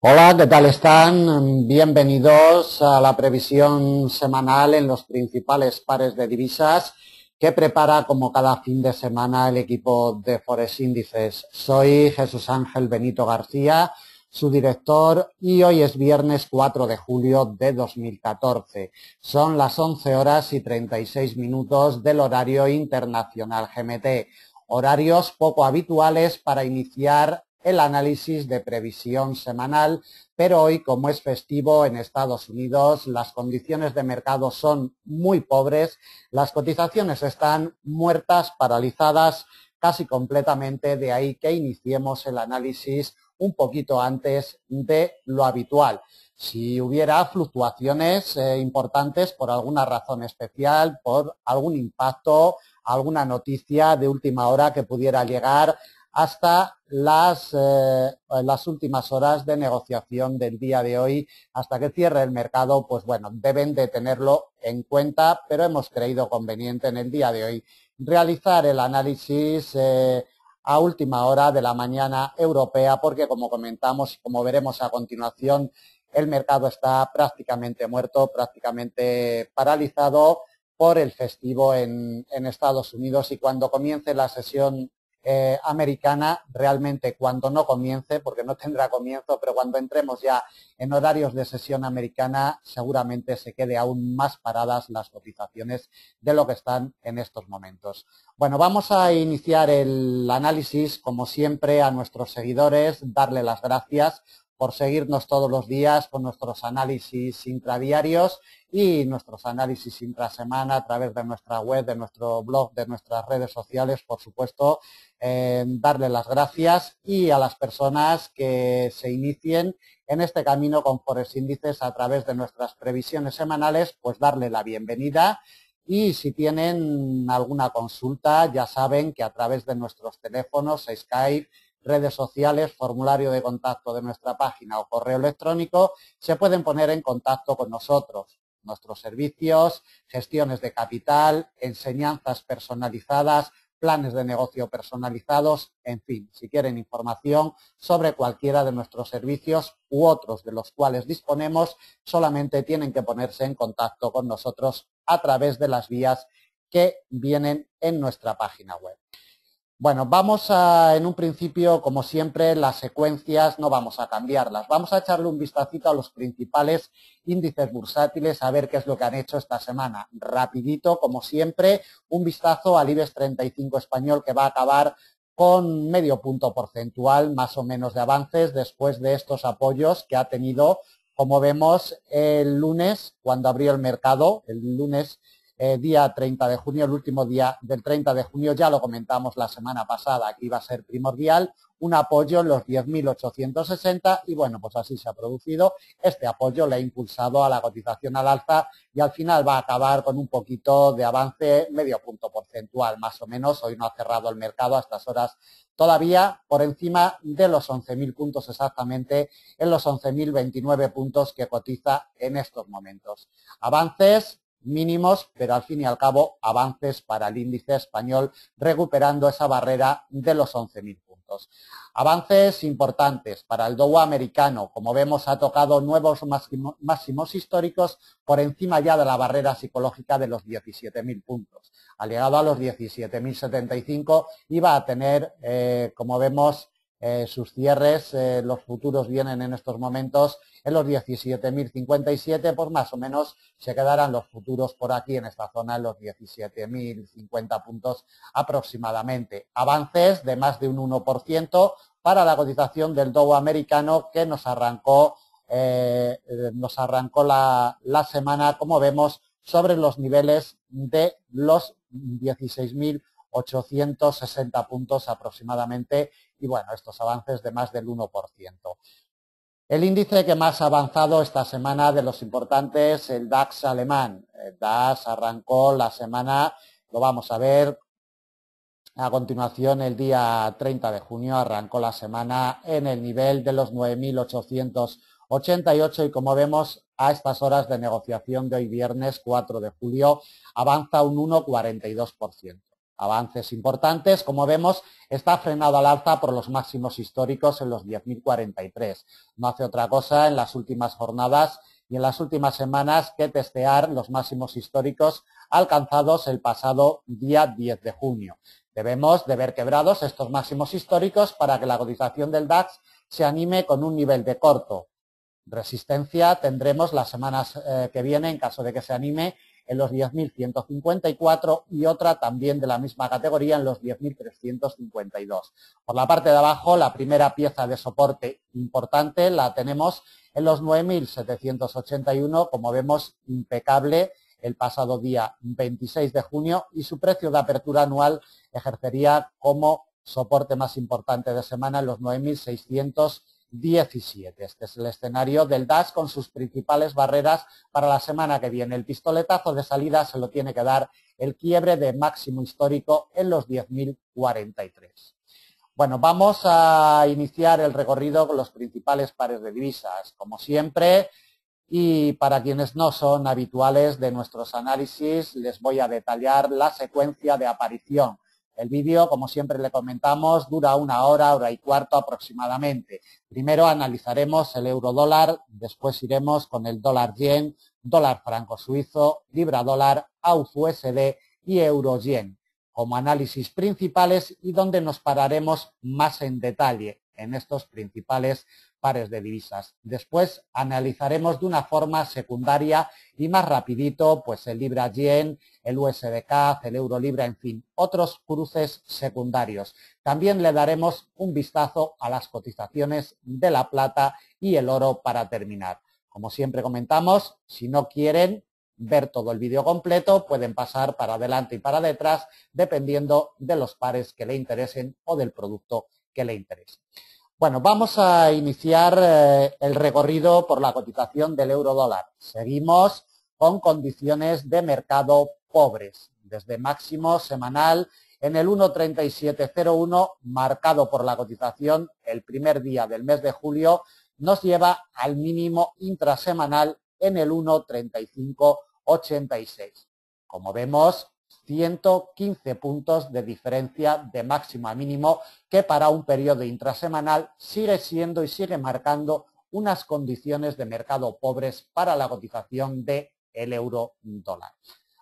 Hola, ¿qué tal están? Bienvenidos a la previsión semanal en los principales pares de divisas que prepara como cada fin de semana el equipo de Forex Índices. Soy Jesús Ángel Benito García, su director, y hoy es viernes 4 de julio de 2014. Son las 11 horas y 36 minutos del horario internacional GMT. Horarios poco habituales para iniciar el análisis de previsión semanal, pero hoy, como es festivo en Estados Unidos, las condiciones de mercado son muy pobres, las cotizaciones están muertas, paralizadas casi completamente, de ahí que iniciemos el análisis un poquito antes de lo habitual. Si hubiera fluctuaciones importantes por alguna razón especial, por algún impacto, alguna noticia de última hora que pudiera llegar hasta las últimas horas de negociación del día de hoy, hasta que cierre el mercado, pues bueno, deben de tenerlo en cuenta, pero hemos creído conveniente en el día de hoy realizar el análisis a última hora de la mañana europea, porque como comentamos y como veremos a continuación, el mercado está prácticamente muerto, prácticamente paralizado por el festivo en Estados Unidos, y cuando comience la sesión americana, realmente cuando no comience, porque no tendrá comienzo, pero cuando entremos ya en horarios de sesión americana, seguramente se quede aún más paradas las cotizaciones de lo que están en estos momentos. Bueno, vamos a iniciar el análisis, como siempre, a nuestros seguidores, darle las gracias por seguirnos todos los días con nuestros análisis intradiarios y nuestros análisis intrasemana a través de nuestra web, de nuestro blog, de nuestras redes sociales, por supuesto. Darle las gracias, y a las personas que se inicien en este camino con Forex Índices a través de nuestras previsiones semanales, pues darle la bienvenida. Y si tienen alguna consulta, ya saben que a través de nuestros teléfonos, Skype, redes sociales, formulario de contacto de nuestra página o correo electrónico, se pueden poner en contacto con nosotros. Nuestros servicios, gestiones de capital, enseñanzas personalizadas, planes de negocio personalizados, en fin, si quieren información sobre cualquiera de nuestros servicios u otros de los cuales disponemos, solamente tienen que ponerse en contacto con nosotros a través de las vías que vienen en nuestra página web. Bueno, vamos a, en un principio, como siempre, las secuencias no vamos a cambiarlas. Vamos a echarle un vistacito a los principales índices bursátiles, a ver qué es lo que han hecho esta semana. Rapidito, como siempre, un vistazo al IBEX 35 español, que va a acabar con medio punto porcentual, más o menos, de avances después de estos apoyos que ha tenido, como vemos, el lunes, cuando abrió el mercado, el lunes día 30 de junio, el último día del 30 de junio, ya lo comentamos la semana pasada, que iba a ser primordial, un apoyo en los 10.860, y bueno, pues así se ha producido. Este apoyo le ha impulsado a la cotización al alza, y al final va a acabar con un poquito de avance, medio punto porcentual, más o menos. Hoy no ha cerrado el mercado a estas horas todavía por encima de los 11.000 puntos exactamente, en los 11.029 puntos que cotiza en estos momentos. Avances mínimos, pero al fin y al cabo avances para el índice español, recuperando esa barrera de los 11.000 puntos. Avances importantes para el Dow americano, como vemos, ha tocado nuevos máximos históricos por encima ya de la barrera psicológica de los 17.000 puntos. Ha llegado a los 17.075 y va a tener, como vemos, sus cierres, los futuros vienen en estos momentos en los 17.057, pues más o menos se quedarán los futuros por aquí en esta zona en los 17.050 puntos aproximadamente. Avances de más de un 1% para la cotización del Dow americano, que nos arrancó la semana, como vemos, sobre los niveles de los 16.860 puntos aproximadamente, y bueno, estos avances de más del 1%. El índice que más ha avanzado esta semana de los importantes, el DAX alemán. El DAX arrancó la semana, lo vamos a ver a continuación, el día 30 de junio arrancó la semana en el nivel de los 9.888, y como vemos, a estas horas de negociación de hoy viernes 4 de julio avanza un 1,42%. avances importantes. Como vemos, está frenado al alza por los máximos históricos en los 10.043. No hace otra cosa en las últimas jornadas y en las últimas semanas que testear los máximos históricos alcanzados el pasado día 10 de junio. Debemos de ver quebrados estos máximos históricos para que la cotización del DAX se anime con un nivel de corto resistencia. Tendremos las semanas que vienen, en caso de que se anime, en los 10.154 y otra también de la misma categoría en los 10.352. Por la parte de abajo, la primera pieza de soporte importante la tenemos en los 9.781, como vemos, impecable el pasado día 26 de junio y su precio de apertura anual ejercería como soporte más importante de semana en los 9.617. Este es el escenario del DAX con sus principales barreras para la semana que viene. El pistoletazo de salida se lo tiene que dar el quiebre de máximo histórico en los 10.043. Bueno, vamos a iniciar el recorrido con los principales pares de divisas, como siempre, y para quienes no son habituales de nuestros análisis, les voy a detallar la secuencia de aparición. El vídeo, como siempre le comentamos, dura una hora y cuarto aproximadamente. Primero analizaremos el euro dólar, después iremos con el dólar yen, dólar franco suizo, libra dólar, AUD USD y euro yen como análisis principales y donde nos pararemos más en detalle en estos principales pares de divisas. Después analizaremos de una forma secundaria y más rapidito pues el libra yen, el USD CAD, el euro libra, en fin, otros cruces secundarios. También le daremos un vistazo a las cotizaciones de la plata y el oro para terminar. Como siempre comentamos, si no quieren ver todo el vídeo completo, pueden pasar para adelante y para detrás, dependiendo de los pares que le interesen o del producto que le interese. Bueno, vamos a iniciar el recorrido por la cotización del euro dólar. Seguimos con condiciones de mercado pobres, desde máximo semanal en el 1.3701, marcado por la cotización el primer día del mes de julio, nos lleva al mínimo intrasemanal en el 1.3586. Como vemos, 115 puntos de diferencia de máximo a mínimo, que para un periodo intrasemanal sigue siendo y sigue marcando unas condiciones de mercado pobres para la cotización del euro dólar.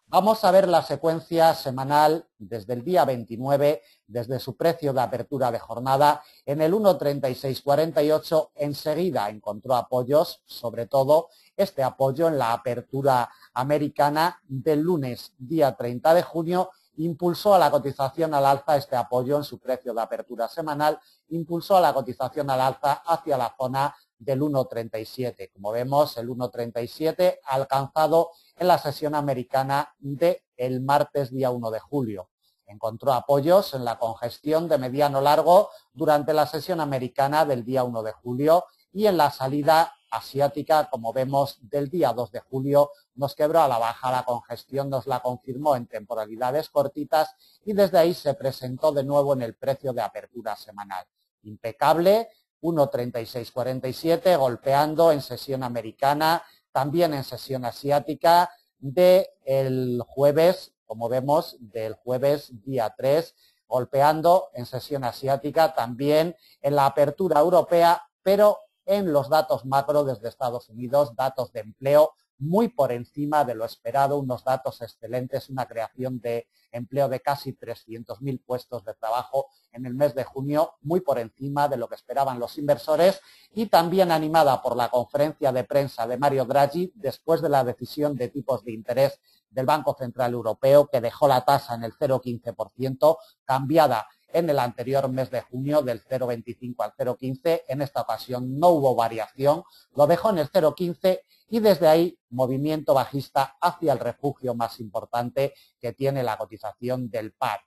Vamos a ver la secuencia semanal desde el día 29, desde su precio de apertura de jornada en el 1.3648. Enseguida encontró apoyos, sobre todo este apoyo en la apertura americana del lunes, día 30 de junio, impulsó a la cotización al alza. Este apoyo en su precio de apertura semanal impulsó a la cotización al alza hacia la zona del 1.37. Como vemos, el 1.37 ha alcanzado en la sesión americana del martes día 1 de julio. Encontró apoyos en la congestión de mediano largo durante la sesión americana del día 1 de julio y en la salida asiática, como vemos, del día 2 de julio, nos quebró a la baja. La congestión nos la confirmó en temporalidades cortitas y desde ahí se presentó de nuevo en el precio de apertura semanal. Impecable, 1.3647, golpeando en sesión americana, también en sesión asiática del jueves, como vemos, del jueves día 3, golpeando en sesión asiática, también en la apertura europea, pero en los datos macro desde Estados Unidos, datos de empleo muy por encima de lo esperado, unos datos excelentes, una creación de empleo de casi 300.000 puestos de trabajo en el mes de junio, muy por encima de lo que esperaban los inversores y también animada por la conferencia de prensa de Mario Draghi después de la decisión de tipos de interés del Banco Central Europeo, que dejó la tasa en el 0,15%, cambiada en el anterior mes de junio del 0,25 al 0,15. En esta ocasión no hubo variación, lo dejó en el 0,15 y desde ahí movimiento bajista hacia el refugio más importante que tiene la cotización del par.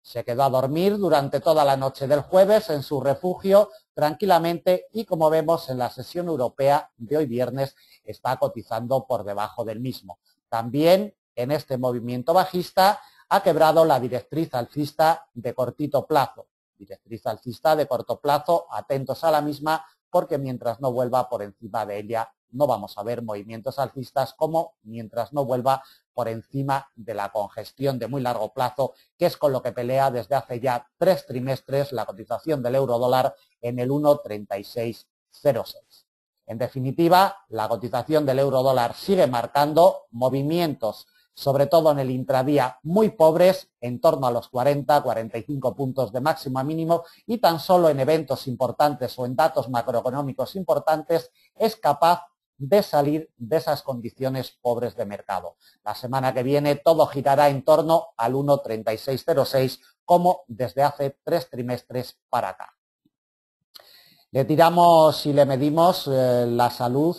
Se quedó a dormir durante toda la noche del jueves en su refugio tranquilamente y, como vemos en la sesión europea de hoy viernes, está cotizando por debajo del mismo. También en este movimiento bajista ha quebrado la directriz alcista de cortito plazo. Directriz alcista de corto plazo, atentos a la misma, porque mientras no vuelva por encima de ella no vamos a ver movimientos alcistas, como mientras no vuelva por encima de la congestión de muy largo plazo, que es con lo que pelea desde hace ya 3 trimestres la cotización del euro-dólar en el 1,3606. En definitiva, la cotización del euro-dólar sigue marcando movimientos, sobre todo en el intradía, muy pobres, en torno a los 40-45 puntos de máximo a mínimo, y tan solo en eventos importantes o en datos macroeconómicos importantes es capaz de salir de esas condiciones pobres de mercado. La semana que viene todo girará en torno al 1,3606, como desde hace 3 trimestres para acá. Le tiramos y le medimos la salud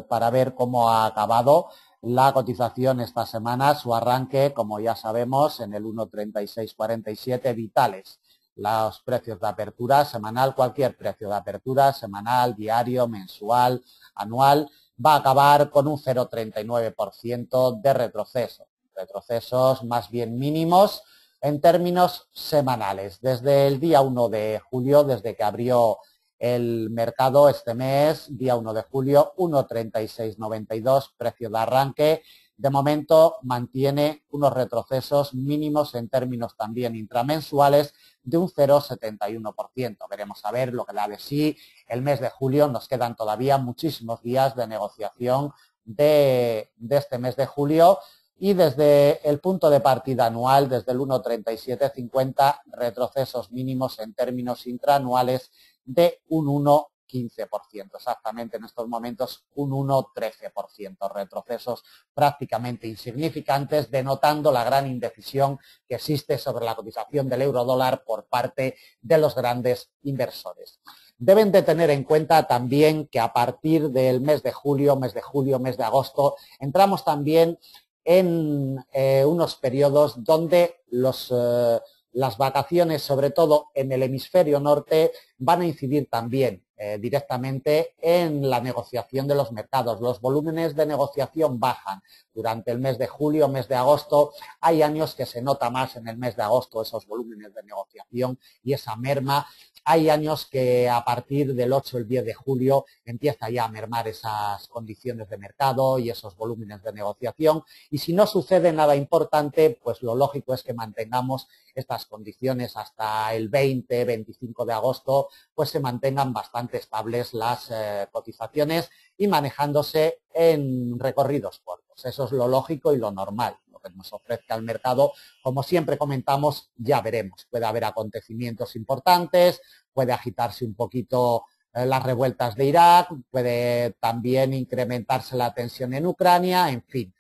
para ver cómo ha acabado la cotización esta semana, su arranque, como ya sabemos, en el 1,3647 vitales. Los precios de apertura semanal, cualquier precio de apertura, semanal, diario, mensual, anual, va a acabar con un 0,39% de retroceso. Retrocesos más bien mínimos en términos semanales. Desde el día 1 de julio, desde que abrió el mercado este mes, día 1 de julio, 1,3692, precio de arranque. De momento mantiene unos retrocesos mínimos en términos también intramensuales de un 0,71%. Veremos a ver lo que da de sí el mes de julio. Nos quedan todavía muchísimos días de negociación de este mes de julio. Y desde el punto de partida anual, desde el 1,3750, retrocesos mínimos en términos intraanuales de un 1,15%, exactamente en estos momentos un 1,13%, retrocesos prácticamente insignificantes, denotando la gran indecisión que existe sobre la cotización del euro-dólar por parte de los grandes inversores. Deben de tener en cuenta también que a partir del mes de julio, mes de agosto, entramos también en unos periodos donde las vacaciones, sobre todo en el hemisferio norte, van a incidir también directamente en la negociación de los mercados. Los volúmenes de negociación bajan durante el mes de julio, mes de agosto. Hay años que se nota más en el mes de agosto esos volúmenes de negociación y esa merma. Hay años que a partir del 8 el 10 de julio empieza ya a mermar esas condiciones de mercado y esos volúmenes de negociación. Y si no sucede nada importante, pues lo lógico es que mantengamos estas condiciones hasta el 20-25 de agosto, pues se mantengan bastante estables las cotizaciones y manejándose en recorridos cortos. Eso es lo lógico y lo normal. Lo que nos ofrezca el mercado, como siempre comentamos, ya veremos. Puede haber acontecimientos importantes, puede agitarse un poquito las revueltas de Irak, puede también incrementarse la tensión en Ucrania, en fin.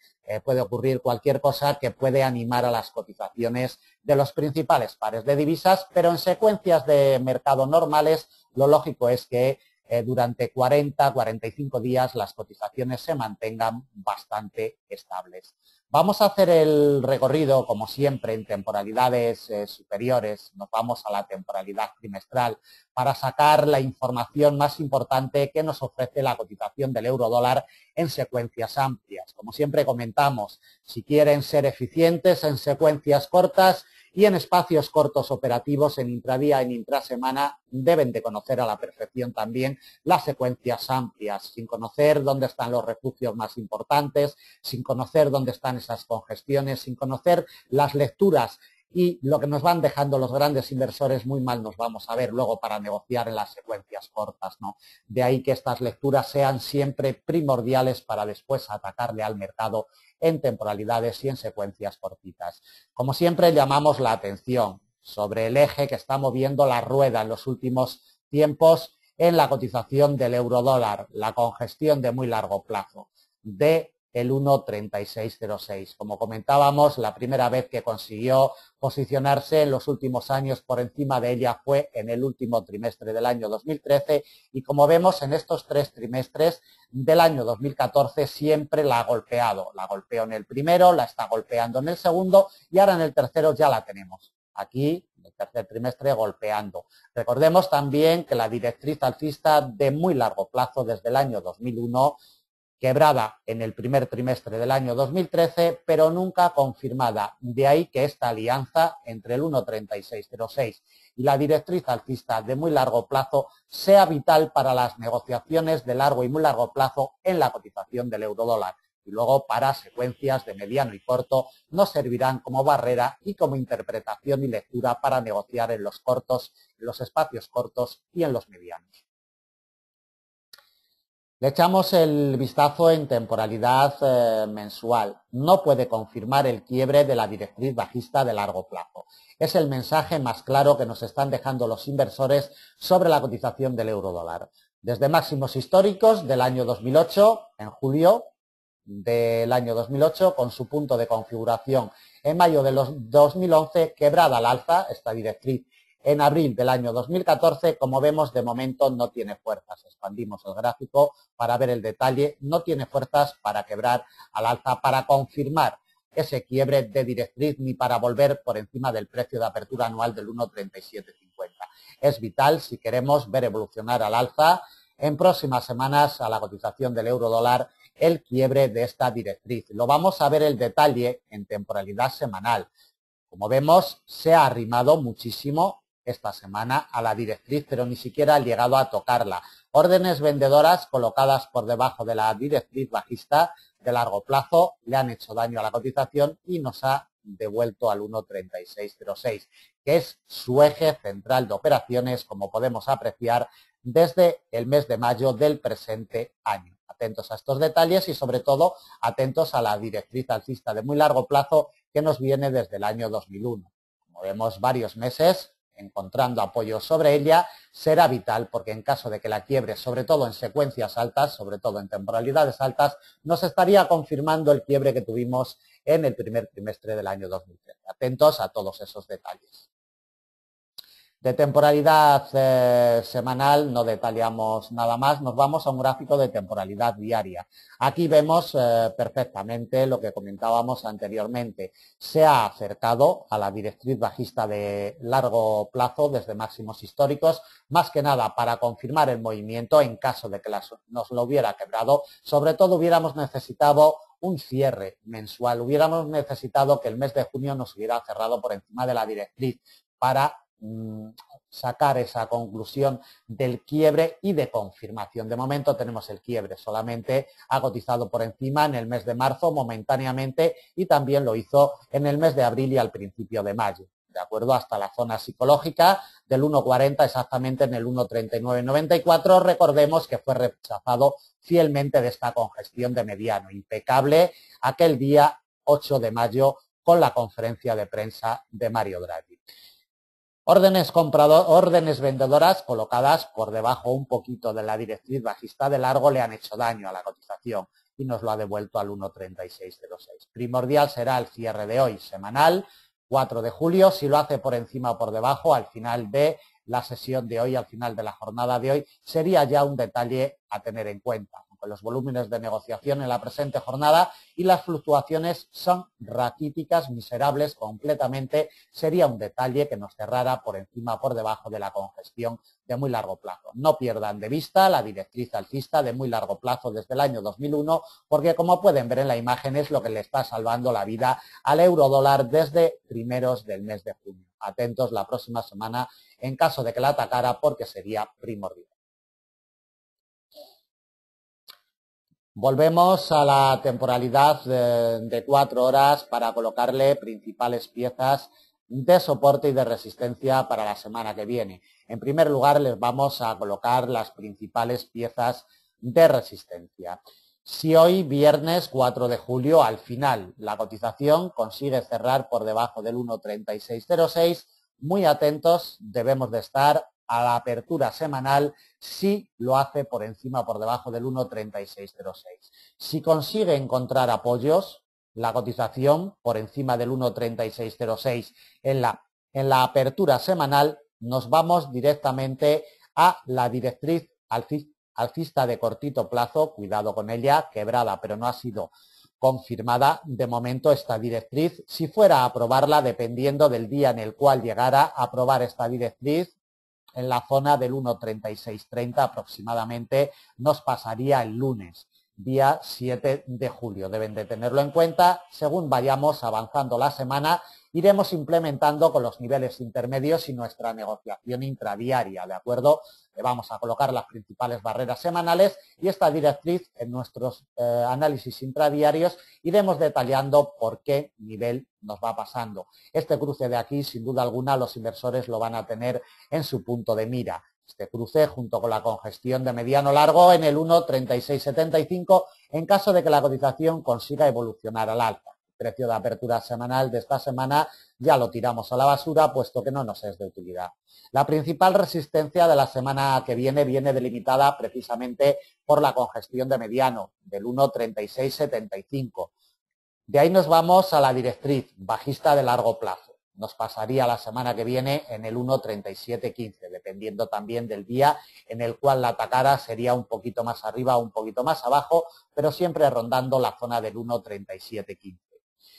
Puede ocurrir cualquier cosa que puede animar a las cotizaciones de los principales pares de divisas, pero en secuencias de mercado normales lo lógico es que durante 40-45 días las cotizaciones se mantengan bastante estables. Vamos a hacer el recorrido, como siempre, en temporalidades superiores. Nos vamos a la temporalidad trimestral para sacar la información más importante que nos ofrece la cotización del euro-dólar en secuencias amplias. Como siempre comentamos, si quieren ser eficientes en secuencias cortas y en espacios cortos operativos, en intradía, en intrasemana, deben de conocer a la perfección también las secuencias amplias, sin conocer dónde están los refugios más importantes, sin conocer dónde están esas congestiones, sin conocer las lecturas y lo que nos van dejando los grandes inversores, muy mal nos vamos a ver luego para negociar en las secuencias cortas, ¿no? De ahí que estas lecturas sean siempre primordiales para después atacarle al mercado en temporalidades y en secuencias cortitas. Como siempre, llamamos la atención sobre el eje que está moviendo la rueda en los últimos tiempos en la cotización del eurodólar, la congestión de muy largo plazo de el 1,3606. Como comentábamos, la primera vez que consiguió posicionarse en los últimos años por encima de ella fue en el último trimestre del año 2013 y como vemos en estos 3 trimestres del año 2014 siempre la ha golpeado. La golpeó en el primero, la está golpeando en el segundo y ahora en el tercero ya la tenemos. Aquí, en el tercer trimestre, golpeando. Recordemos también que la directriz alcista de muy largo plazo desde el año 2001 quebrada en el primer trimestre del año 2013, pero nunca confirmada. De ahí que esta alianza entre el 1,3606 y la directriz alcista de muy largo plazo sea vital para las negociaciones de largo y muy largo plazo en la cotización del eurodólar. y luego para secuencias de mediano y corto nos servirán como barrera y como interpretación y lectura para negociar en los cortos, en los espacios cortos y en los medianos. Le echamos el vistazo en temporalidad mensual. No puede confirmar el quiebre de la directriz bajista de largo plazo. Es el mensaje más claro que nos están dejando los inversores sobre la cotización del euro dólar. Desde máximos históricos del año 2008, en julio del año 2008, con su punto de configuración en mayo de 2011, quebrada al alza, esta directriz en abril del año 2014, como vemos, de momento no tiene fuerzas. Expandimos el gráfico para ver el detalle. No tiene fuerzas para quebrar al alza, para confirmar ese quiebre de directriz ni para volver por encima del precio de apertura anual del 1,3750. Es vital si queremos ver evolucionar al alza en próximas semanas a la cotización del euro dólar el quiebre de esta directriz. Lo vamos a ver el detalle en temporalidad semanal. Como vemos, se ha arrimado muchísimo esta semana a la directriz, pero ni siquiera ha llegado a tocarla. Órdenes vendedoras colocadas por debajo de la directriz bajista de largo plazo le han hecho daño a la cotización y nos ha devuelto al 1,3606, que es su eje central de operaciones, como podemos apreciar desde el mes de mayo del presente año. Atentos a estos detalles y sobre todo atentos a la directriz alcista de muy largo plazo que nos viene desde el año 2001. Como vemos, varios meses encontrando apoyo sobre ella, será vital porque en caso de que la quiebre, sobre todo en secuencias altas, sobre todo en temporalidades altas, nos estaría confirmando el quiebre que tuvimos en el primer trimestre del año 2013. Atentos a todos esos detalles. De temporalidad semanal no detallamos nada más, nos vamos a un gráfico de temporalidad diaria. Aquí vemos perfectamente lo que comentábamos anteriormente. Se ha acercado a la directriz bajista de largo plazo desde máximos históricos, más que nada para confirmar el movimiento en caso de que nos lo hubiera quebrado. Sobre todo hubiéramos necesitado un cierre mensual, hubiéramos necesitado que el mes de junio nos hubiera cerrado por encima de la directriz para sacar esa conclusión del quiebre y de confirmación. De momento tenemos el quiebre, solamente ha cotizado por encima en el mes de marzo momentáneamente y también lo hizo en el mes de abril y al principio de mayo. De acuerdo, hasta la zona psicológica del 1,40 exactamente en el 1,3994. Recordemos que fue rechazado fielmente de esta congestión de mediano. Impecable aquel día 8 de mayo con la conferencia de prensa de Mario Draghi. Órdenes vendedoras colocadas por debajo un poquito de la directriz bajista de largo le han hecho daño a la cotización y nos lo ha devuelto al 1,3606. Primordial será el cierre de hoy, semanal, 4 de julio. Si lo hace por encima o por debajo, al final de la sesión de hoy, al final de la jornada de hoy, sería ya un detalle a tener en cuenta. Aunque los volúmenes de negociación en la presente jornada y las fluctuaciones son raquíticas, miserables completamente, sería un detalle que nos cerrara por encima o por debajo de la congestión de muy largo plazo. No pierdan de vista la directriz alcista de muy largo plazo desde el año 2001, porque como pueden ver en la imagen es lo que le está salvando la vida al euro dólar desde primeros del mes de junio. Atentos la próxima semana en caso de que la atacara porque sería primordial. Volvemos a la temporalidad de 4 horas para colocarle principales piezas de soporte y de resistencia para la semana que viene. En primer lugar, les vamos a colocar las principales piezas de resistencia. Si hoy, viernes 4 de julio, al final la cotización consigue cerrar por debajo del 1,3606, muy atentos, debemos de estar a la apertura semanal si lo hace por encima o por debajo del 1,3606. Si consigue encontrar apoyos, la cotización por encima del 1,3606 en la apertura semanal, nos vamos directamente a la directriz alcista de cortito plazo, cuidado con ella, quebrada pero no ha sido confirmada de momento esta directriz. Si fuera a aprobarla, dependiendo del día en el cual llegara a aprobar esta directriz, en la zona del 1,3630 aproximadamente nos pasaría el lunes. día 7 de julio. Deben de tenerlo en cuenta. Según vayamos avanzando la semana, iremos implementando con los niveles intermedios y nuestra negociación intradiaria, ¿de acuerdo? Le vamos a colocar las principales barreras semanales y esta directriz en nuestros análisis intradiarios iremos detallando por qué nivel nos va pasando. Este cruce de aquí, sin duda alguna, los inversores lo van a tener en su punto de mira. Este cruce junto con la congestión de mediano largo en el 1,3675 en caso de que la cotización consiga evolucionar al alza. El precio de apertura semanal de esta semana ya lo tiramos a la basura puesto que no nos es de utilidad. La principal resistencia de la semana que viene delimitada precisamente por la congestión de mediano del 1,3675. De ahí nos vamos a la directriz bajista de largo plazo. Nos pasaría la semana que viene en el 1,3715, dependiendo también del día en el cual la atacara, sería un poquito más arriba o un poquito más abajo, pero siempre rondando la zona del 1,3715.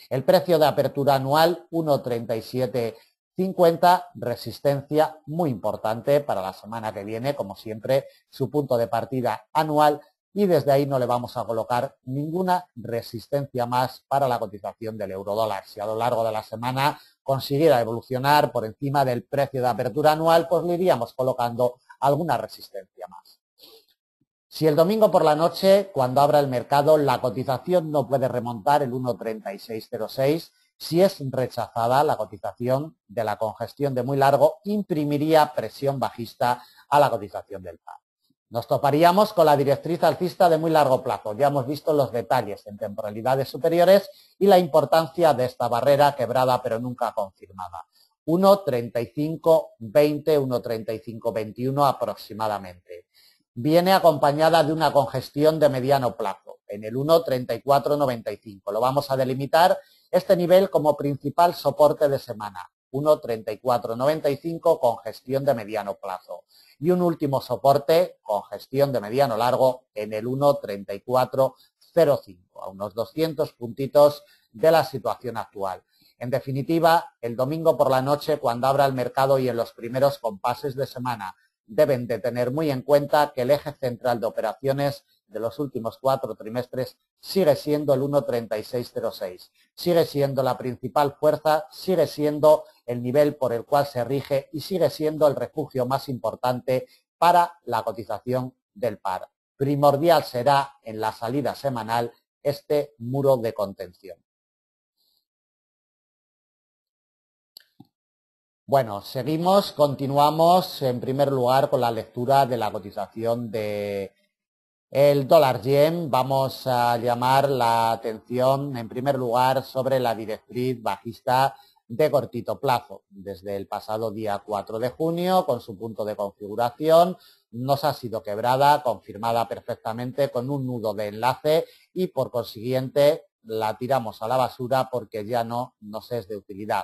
El precio de apertura anual 1,3750, resistencia muy importante para la semana que viene, como siempre, su punto de partida anual, y desde ahí no le vamos a colocar ninguna resistencia más para la cotización del euro-dólar. Si a lo largo de la semana consiguiera evolucionar por encima del precio de apertura anual, pues le iríamos colocando alguna resistencia más. Si el domingo por la noche, cuando abra el mercado, la cotización no puede remontar el 1,3606, si es rechazada la cotización de la congestión de muy largo, imprimiría presión bajista a la cotización del par. Nos toparíamos con la directriz alcista de muy largo plazo. Ya hemos visto los detalles en temporalidades superiores y la importancia de esta barrera quebrada pero nunca confirmada. 1,3520, 1,3521 aproximadamente. Viene acompañada de una congestión de mediano plazo, en el 1,3495. Lo vamos a delimitar este nivel como principal soporte de semana. 1,3495 con gestión de mediano plazo. Y un último soporte con gestión de mediano largo en el 1,3405, a unos 200 puntitos de la situación actual. En definitiva, el domingo por la noche, cuando abra el mercado y en los primeros compases de semana, deben de tener muy en cuenta que el eje central de operaciones de los últimos 4 trimestres sigue siendo el 1,3606. Sigue siendo la principal fuerza, sigue siendo el nivel por el cual se rige y sigue siendo el refugio más importante para la cotización del par. Primordial será en la salida semanal este muro de contención. Bueno, continuamos en primer lugar con la lectura de la cotización de el dólar yen. Vamos a llamar la atención en primer lugar sobre la directriz bajista de cortito plazo. Desde el pasado día 4 de junio, con su punto de configuración, nos ha sido quebrada, confirmada perfectamente con un nudo de enlace y por consiguiente la tiramos a la basura porque ya no nos es de utilidad.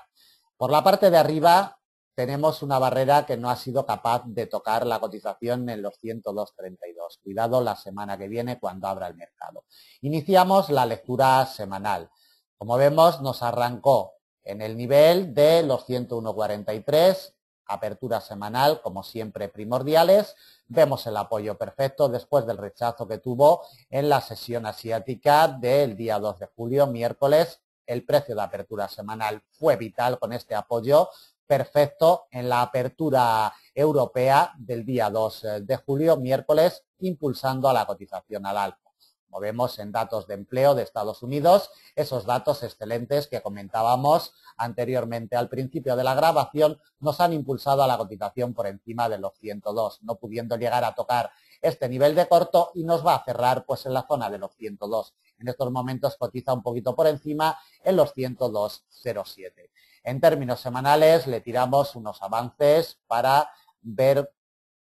Por la parte de arriba tenemos una barrera que no ha sido capaz de tocar la cotización en los 102.32. Cuidado la semana que viene cuando abra el mercado. Iniciamos la lectura semanal. Como vemos, nos arrancó en el nivel de los 101.43, apertura semanal, como siempre, primordiales. Vemos el apoyo perfecto después del rechazo que tuvo en la sesión asiática del día 2 de julio, miércoles. El precio de apertura semanal fue vital con este apoyo perfecto en la apertura europea del día 2 de julio, miércoles, impulsando a la cotización al alza. Como vemos en datos de empleo de Estados Unidos, esos datos excelentes que comentábamos anteriormente al principio de la grabación nos han impulsado a la cotización por encima de los 102, no pudiendo llegar a tocar este nivel de corto y nos va a cerrar pues en la zona de los 102. En estos momentos cotiza un poquito por encima en los 102.07. En términos semanales le tiramos unos avances para ver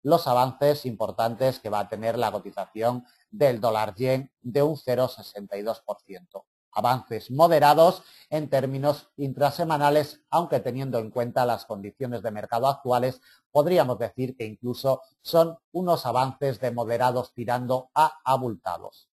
los avances importantes que va a tener la cotización del dólar yen de un 0,62%. Avances moderados en términos intrasemanales, aunque teniendo en cuenta las condiciones de mercado actuales, podríamos decir que incluso son unos avances de moderados tirando a abultados.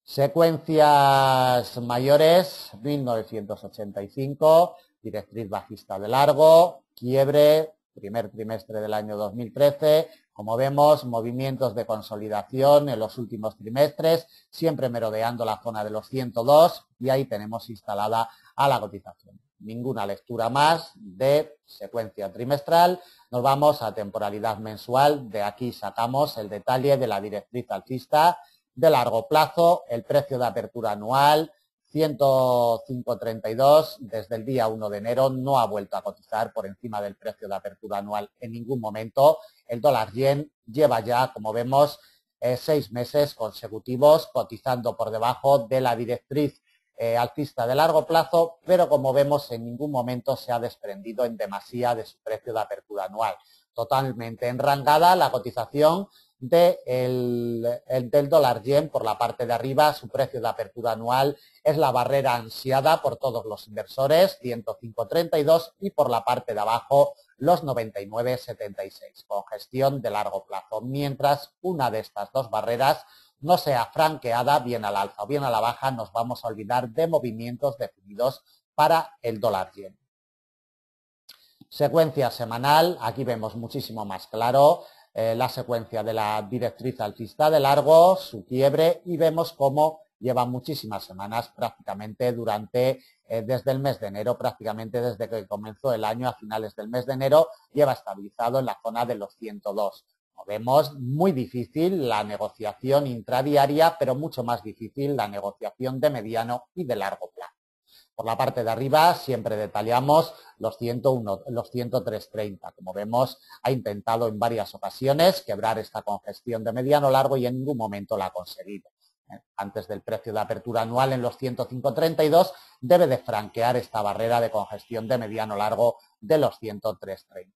Secuencias mayores, 1985, directriz bajista de largo, quiebre, primer trimestre del año 2013. Como vemos, movimientos de consolidación en los últimos trimestres, siempre merodeando la zona de los 102 y ahí tenemos instalada a la cotización. Ninguna lectura más de secuencia trimestral. Nos vamos a temporalidad mensual. De aquí sacamos el detalle de la directriz alcista de largo plazo, el precio de apertura anual 105.32 desde el día 1 de enero no ha vuelto a cotizar por encima del precio de apertura anual en ningún momento. El dólar yen lleva ya, como vemos, 6 meses consecutivos cotizando por debajo de la directriz alcista de largo plazo, pero como vemos en ningún momento se ha desprendido en demasía de su precio de apertura anual. Totalmente enrangada la cotización del dólar yen por la parte de arriba, su precio de apertura anual es la barrera ansiada por todos los inversores, 105.32, y por la parte de abajo los 99.76, con gestión de largo plazo, mientras una de estas dos barreras no sea franqueada bien al alza o bien a la baja, nos vamos a olvidar de movimientos definidos para el dólar yen. Secuencia semanal, aquí vemos muchísimo más claro la secuencia de la directriz alcista de largo, su quiebre, y vemos cómo lleva muchísimas semanas prácticamente desde el mes de enero, prácticamente desde que comenzó el año a finales del mes de enero, lleva estabilizado en la zona de los 102. Como vemos, muy difícil la negociación intradiaria, pero mucho más difícil la negociación de mediano y de largo plazo. Por la parte de arriba siempre detallamos los 103.30. Como vemos, ha intentado en varias ocasiones quebrar esta congestión de mediano largo y en ningún momento la ha conseguido. Antes del precio de apertura anual en los 105.32 debe de franquear esta barrera de congestión de mediano largo de los 103.30.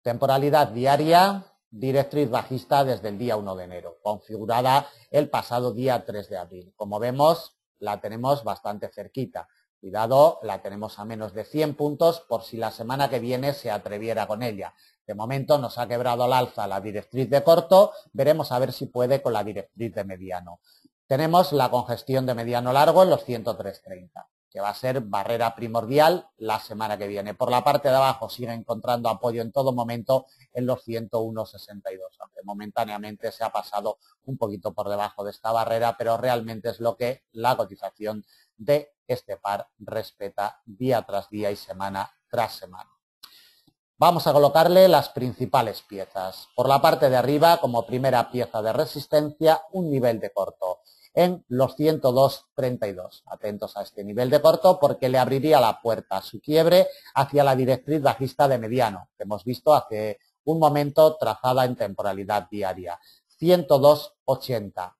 Temporalidad diaria, directriz bajista desde el día 1 de enero, configurada el pasado día 3 de abril. Como vemos, la tenemos bastante cerquita. Cuidado, la tenemos a menos de 100 puntos por si la semana que viene se atreviera con ella. De momento nos ha quebrado al alza la directriz de corto, veremos a ver si puede con la directriz de mediano. Tenemos la congestión de mediano largo en los 103.30. que va a ser barrera primordial la semana que viene. Por la parte de abajo sigue encontrando apoyo en todo momento en los 101.62, aunque momentáneamente se ha pasado un poquito por debajo de esta barrera, pero realmente es lo que la cotización de este par respeta día tras día y semana tras semana. Vamos a colocarle las principales piezas. Por la parte de arriba, como primera pieza de resistencia, un nivel de corto en los 102.32. Atentos a este nivel de corto porque le abriría la puerta a su quiebre hacia la directriz bajista de mediano, que hemos visto hace un momento trazada en temporalidad diaria. 102.80.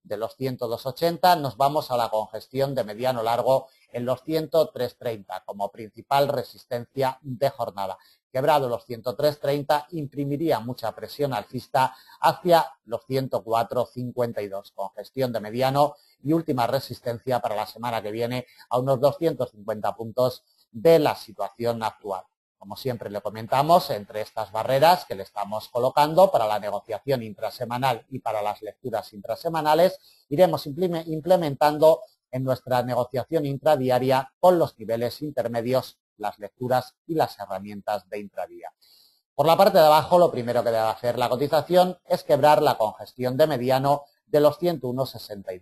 De los 102.80 nos vamos a la congestión de mediano largo en los 103.30 como principal resistencia de jornada. Quebrado los 103.30 imprimiría mucha presión alcista hacia los 104.52 con gestión de mediano y última resistencia para la semana que viene a unos 250 puntos de la situación actual. Como siempre le comentamos, entre estas barreras que le estamos colocando para la negociación intrasemanal y para las lecturas intrasemanales, iremos implementando en nuestra negociación intradiaria con los niveles intermedios las lecturas y las herramientas de intradía. Por la parte de abajo, lo primero que debe hacer la cotización es quebrar la congestión de mediano de los 101.62.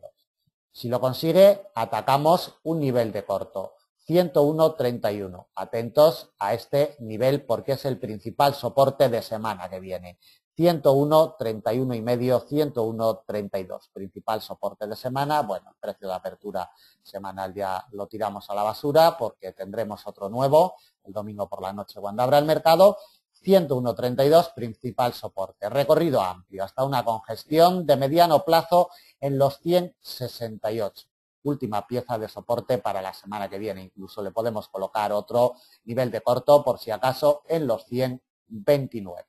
Si lo consigue, atacamos un nivel de corto, 101.31. Atentos a este nivel porque es el principal soporte de semana que viene. 101.31 y medio, 101.32. Principal soporte de semana. Bueno, el precio de apertura semanal ya lo tiramos a la basura porque tendremos otro nuevo el domingo por la noche cuando abra el mercado. 101.32, principal soporte. Recorrido amplio hasta una congestión de mediano plazo en los 100.68. Última pieza de soporte para la semana que viene. Incluso le podemos colocar otro nivel de corto por si acaso en los 100.29.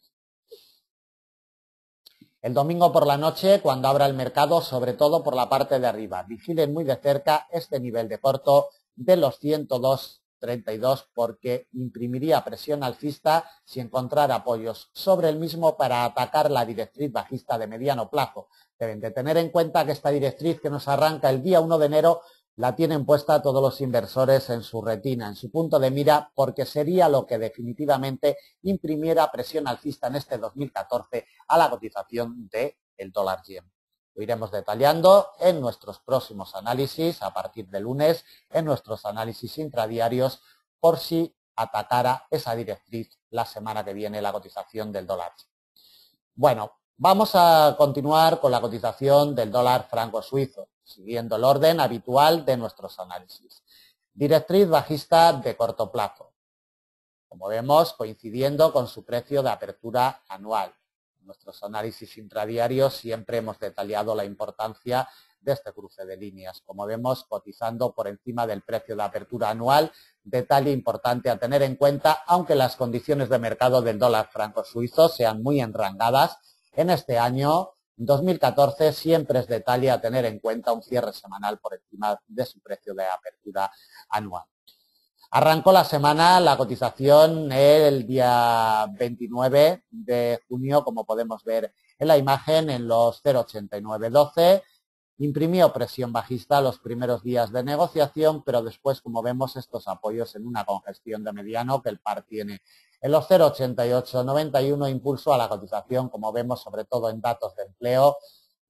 El domingo por la noche, cuando abra el mercado, sobre todo por la parte de arriba, vigilen muy de cerca este nivel de corto de los 102.32 porque imprimiría presión alcista si encontrara apoyos sobre el mismo para atacar la directriz bajista de mediano plazo. Deben de tener en cuenta que esta directriz que nos arranca el día 1 de enero la tienen puesta todos los inversores en su retina, en su punto de mira, porque sería lo que definitivamente imprimiera presión alcista en este 2014 a la cotización del dólar yen. Lo iremos detallando en nuestros próximos análisis a partir de lunes, en nuestros análisis intradiarios, por si atacara esa directriz la semana que viene la cotización del dólar. Bueno, vamos a continuar con la cotización del dólar franco suizo, siguiendo el orden habitual de nuestros análisis. Directriz bajista de corto plazo, como vemos, coincidiendo con su precio de apertura anual. En nuestros análisis intradiarios siempre hemos detallado la importancia de este cruce de líneas, como vemos, cotizando por encima del precio de apertura anual, detalle importante a tener en cuenta, aunque las condiciones de mercado del dólar franco suizo sean muy enrangadas, en este año 2014 siempre es detalle a tener en cuenta un cierre semanal por encima de su precio de apertura anual. Arrancó la semana la cotización el día 29 de junio, como podemos ver en la imagen, en los 0,8912. Imprimió presión bajista los primeros días de negociación, pero después, como vemos, estos apoyos en una congestión de mediano que el par tiene en los 0,8891, impulso a la cotización, como vemos, sobre todo en datos de empleo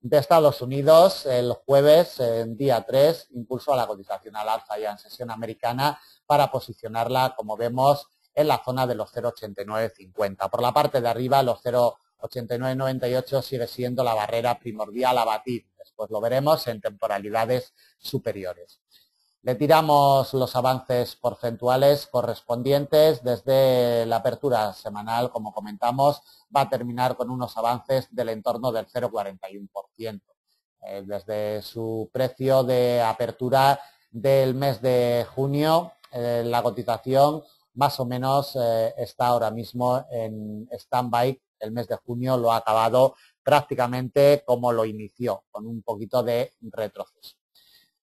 de Estados Unidos. El jueves, en día 3, impulso a la cotización al alza ya en sesión americana para posicionarla, como vemos, en la zona de los 0,8950. Por la parte de arriba, los 0,8998 sigue siendo la barrera primordial a batir. Después lo veremos en temporalidades superiores. Le tiramos los avances porcentuales correspondientes desde la apertura semanal, como comentamos, va a terminar con unos avances del entorno del 0,41%. Desde su precio de apertura del mes de junio, la cotización más o menos está ahora mismo en stand-by. El mes de junio lo ha acabado prácticamente como lo inició, con un poquito de retroceso.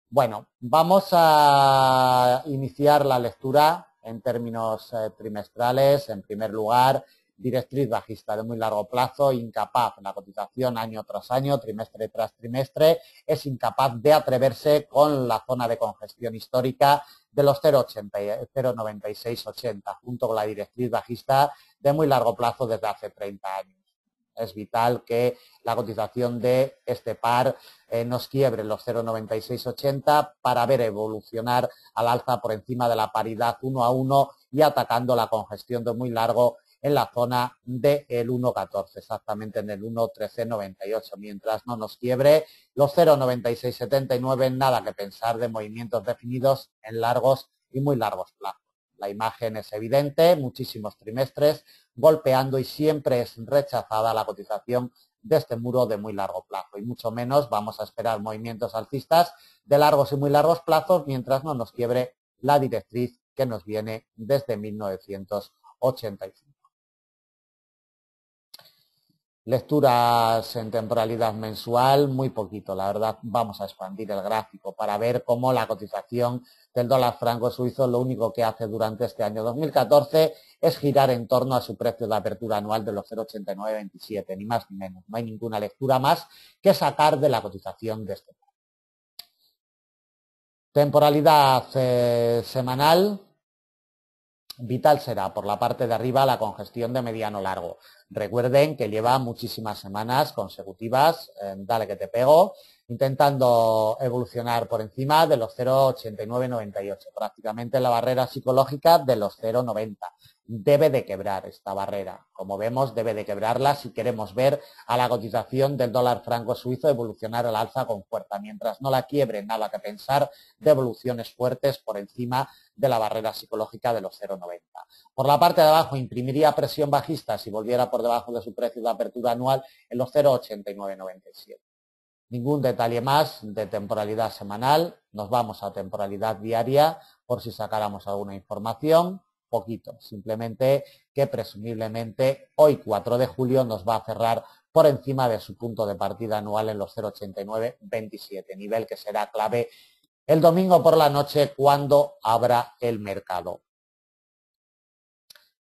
Bueno, vamos a iniciar la lectura en términos trimestrales. En primer lugar, directriz bajista de muy largo plazo, incapaz, la cotización año tras año, trimestre tras trimestre, es incapaz de atreverse con la zona de congestión histórica de los 0,9680, junto con la directriz bajista de muy largo plazo desde hace 30 años. Es vital que la cotización de este par nos quiebre los 0,9680 para ver evolucionar al alza por encima de la paridad 1 a 1 y atacando la congestión de muy largo en la zona del 1,14, exactamente en el 1,1398. Mientras no nos quiebre los 0,9679, nada que pensar de movimientos definidos en largos y muy largos plazos. La imagen es evidente, muchísimos trimestres golpeando y siempre es rechazada la cotización de este muro de muy largo plazo y mucho menos vamos a esperar movimientos alcistas de largos y muy largos plazos mientras no nos quiebre la directriz que nos viene desde 1985. Lecturas en temporalidad mensual, muy poquito, la verdad. Vamos a expandir el gráfico para ver cómo la cotización del dólar franco suizo lo único que hace durante este año 2014 es girar en torno a su precio de apertura anual de los 0,8927, ni más ni menos. No hay ninguna lectura más que sacar de la cotización de este. Temporalidad semanal. Vital será por la parte de arriba la congestión de mediano largo. Recuerden que lleva muchísimas semanas consecutivas, dale que te pego, intentando evolucionar por encima de los 0,8998, prácticamente la barrera psicológica de los 0,90. Debe de quebrar esta barrera. Como vemos, debe de quebrarla si queremos ver a la cotización del dólar franco suizo evolucionar al alza con fuerza. Mientras no la quiebre, nada que pensar de evoluciones fuertes por encima de la barrera psicológica de los 0,90. Por la parte de abajo imprimiría presión bajista si volviera por debajo de su precio de apertura anual en los 0,8997. Ningún detalle más de temporalidad semanal. Nos vamos a temporalidad diaria por si sacáramos alguna información. Poquito, simplemente que presumiblemente hoy 4 de julio nos va a cerrar por encima de su punto de partida anual en los 0,8927, nivel que será clave el domingo por la noche cuando abra el mercado.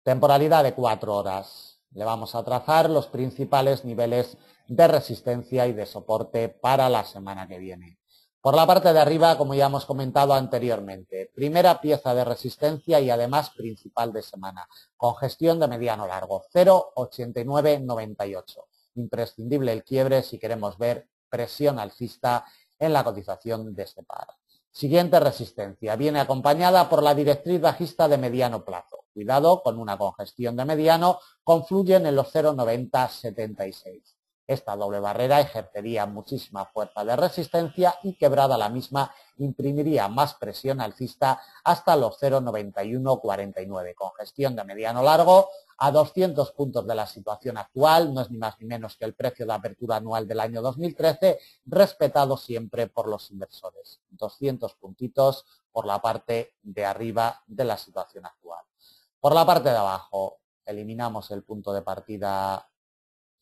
Temporalidad de 4 horas. Le vamos a trazar los principales niveles de resistencia y de soporte para la semana que viene. Por la parte de arriba, como ya hemos comentado anteriormente, primera pieza de resistencia y además principal de semana, congestión de mediano largo, 0,8998. Imprescindible el quiebre si queremos ver presión alcista en la cotización de este par. Siguiente resistencia, viene acompañada por la directriz bajista de mediano plazo. Cuidado con una congestión de mediano, confluyen en los 0,9076. Esta doble barrera ejercería muchísima fuerza de resistencia y quebrada la misma imprimiría más presión alcista hasta los 0,9149. Congestión de mediano largo a 200 puntos de la situación actual, no es ni más ni menos que el precio de apertura anual del año 2013, respetado siempre por los inversores. 200 puntitos por la parte de arriba de la situación actual. Por la parte de abajo, eliminamos el punto de partida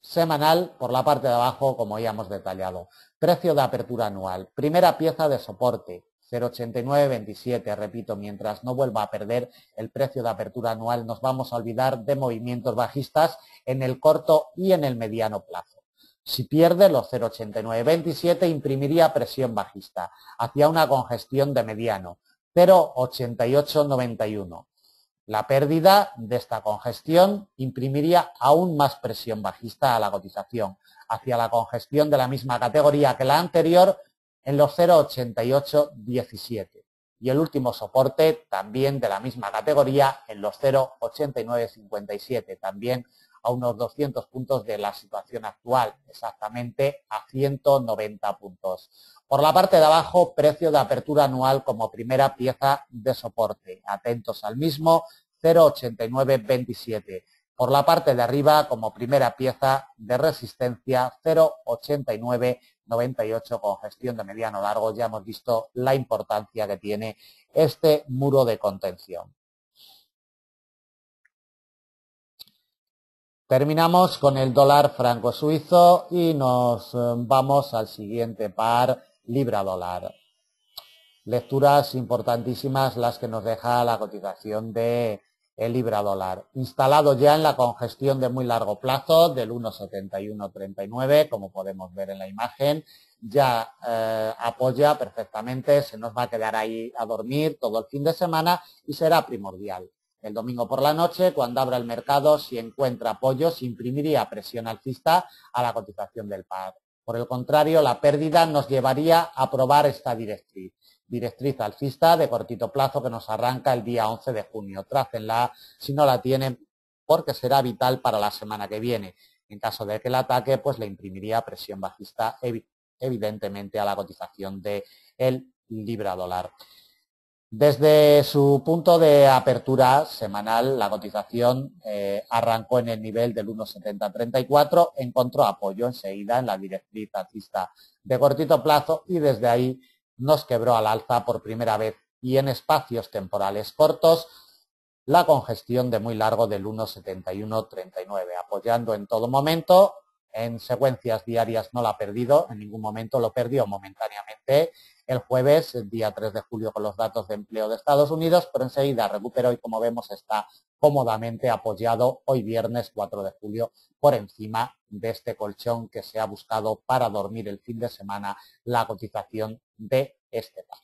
semanal. Por la parte de abajo, como ya hemos detallado, precio de apertura anual, primera pieza de soporte, 0,8927, repito, mientras no vuelva a perder el precio de apertura anual, nos vamos a olvidar de movimientos bajistas en el corto y en el mediano plazo. Si pierde los 0,8927, imprimiría presión bajista hacia una congestión de mediano, 0,8891. La pérdida de esta congestión imprimiría aún más presión bajista a la cotización, hacia la congestión de la misma categoría que la anterior en los 0,8817. Y el último soporte también de la misma categoría en los 0,8957, también a unos 200 puntos de la situación actual, exactamente a 190 puntos. Por la parte de abajo, precio de apertura anual como primera pieza de soporte. Atentos al mismo, 0,8927. Por la parte de arriba, como primera pieza de resistencia, 0,8998 con gestión de mediano largo. Ya hemos visto la importancia que tiene este muro de contención. Terminamos con el dólar franco suizo y nos vamos al siguiente par, libra dólar. Lecturas importantísimas las que nos deja la cotización de el libra dólar. Instalado ya en la congestión de muy largo plazo del 1,7139, como podemos ver en la imagen, ya apoya perfectamente, se nos va a quedar ahí a dormir todo el fin de semana y será primordial. El domingo por la noche, cuando abra el mercado, si encuentra apoyo, se imprimiría presión alcista a la cotización del par. Por el contrario, la pérdida nos llevaría a probar esta directriz alcista de cortito plazo que nos arranca el día 11 de junio. Trácenla si no la tienen, porque será vital para la semana que viene. En caso de que el ataque, pues le imprimiría presión bajista evidentemente a la cotización del libra dólar. Desde su punto de apertura semanal, la cotización arrancó en el nivel del 1,7034, encontró apoyo enseguida en la directriz alcista de cortito plazo y desde ahí nos quebró al alza por primera vez y en espacios temporales cortos la congestión de muy largo del 1,7139, apoyando en todo momento. En secuencias diarias no la ha perdido, en ningún momento lo perdió momentáneamente el jueves, el día 3 de julio, con los datos de empleo de Estados Unidos, pero enseguida recuperó y, como vemos, está cómodamente apoyado hoy viernes 4 de julio por encima de este colchón que se ha buscado para dormir el fin de semana la cotización de este par.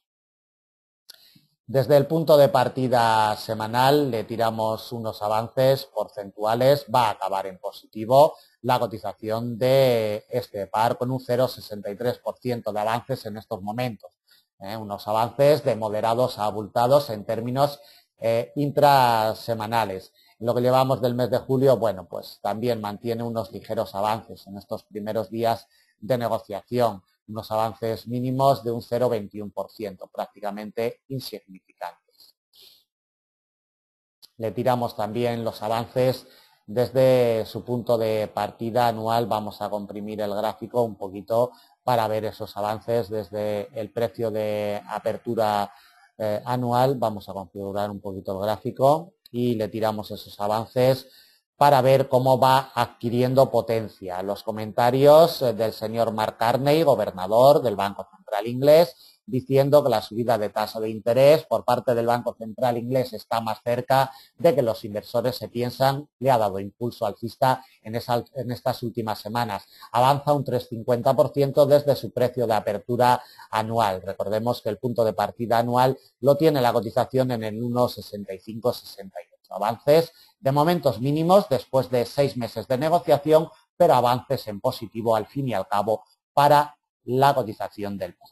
Desde el punto de partida semanal le tiramos unos avances porcentuales, va a acabar en positivo la cotización de este par con un 0,63% de avances en estos momentos. Unos avances de moderados a abultados en términos intrasemanales. En lo que llevamos del mes de julio, bueno, pues también mantiene unos ligeros avances en estos primeros días de negociación, unos avances mínimos de un 0,21%, prácticamente insignificantes. Le tiramos también los avances desde su punto de partida anual. Vamos a comprimir el gráfico un poquito para ver esos avances desde el precio de apertura anual. Vamos a configurar un poquito el gráfico y le tiramos esos avances para ver cómo va adquiriendo potencia. Los comentarios del señor Mark Carney, gobernador del Banco Central Inglés, diciendo que la subida de tasa de interés por parte del Banco Central inglés está más cerca de que los inversores se piensan. Le ha dado impulso alcista en estas últimas semanas. Avanza un 3,50% desde su precio de apertura anual. Recordemos que el punto de partida anual lo tiene la cotización en el 1,6568. Avances de momentos mínimos después de 6 meses de negociación, pero avances en positivo al fin y al cabo para la cotización del PAC.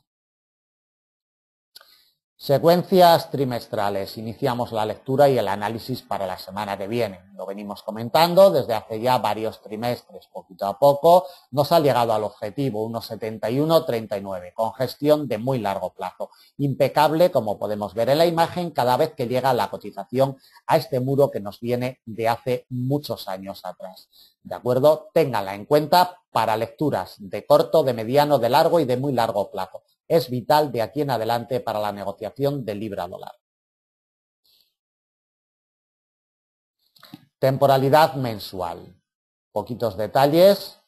Secuencias trimestrales. Iniciamos la lectura y el análisis para la semana que viene. Lo venimos comentando desde hace ya varios trimestres, poquito a poco. Nos ha llegado al objetivo 1,7139 con gestión de muy largo plazo. Impecable, como podemos ver en la imagen, cada vez que llega la cotización a este muro que nos viene de hace muchos años atrás. ¿De acuerdo? Ténganla en cuenta para lecturas de corto, de mediano, de largo y de muy largo plazo. Es vital de aquí en adelante para la negociación del libra-dólar. Temporalidad mensual. Poquitos detalles.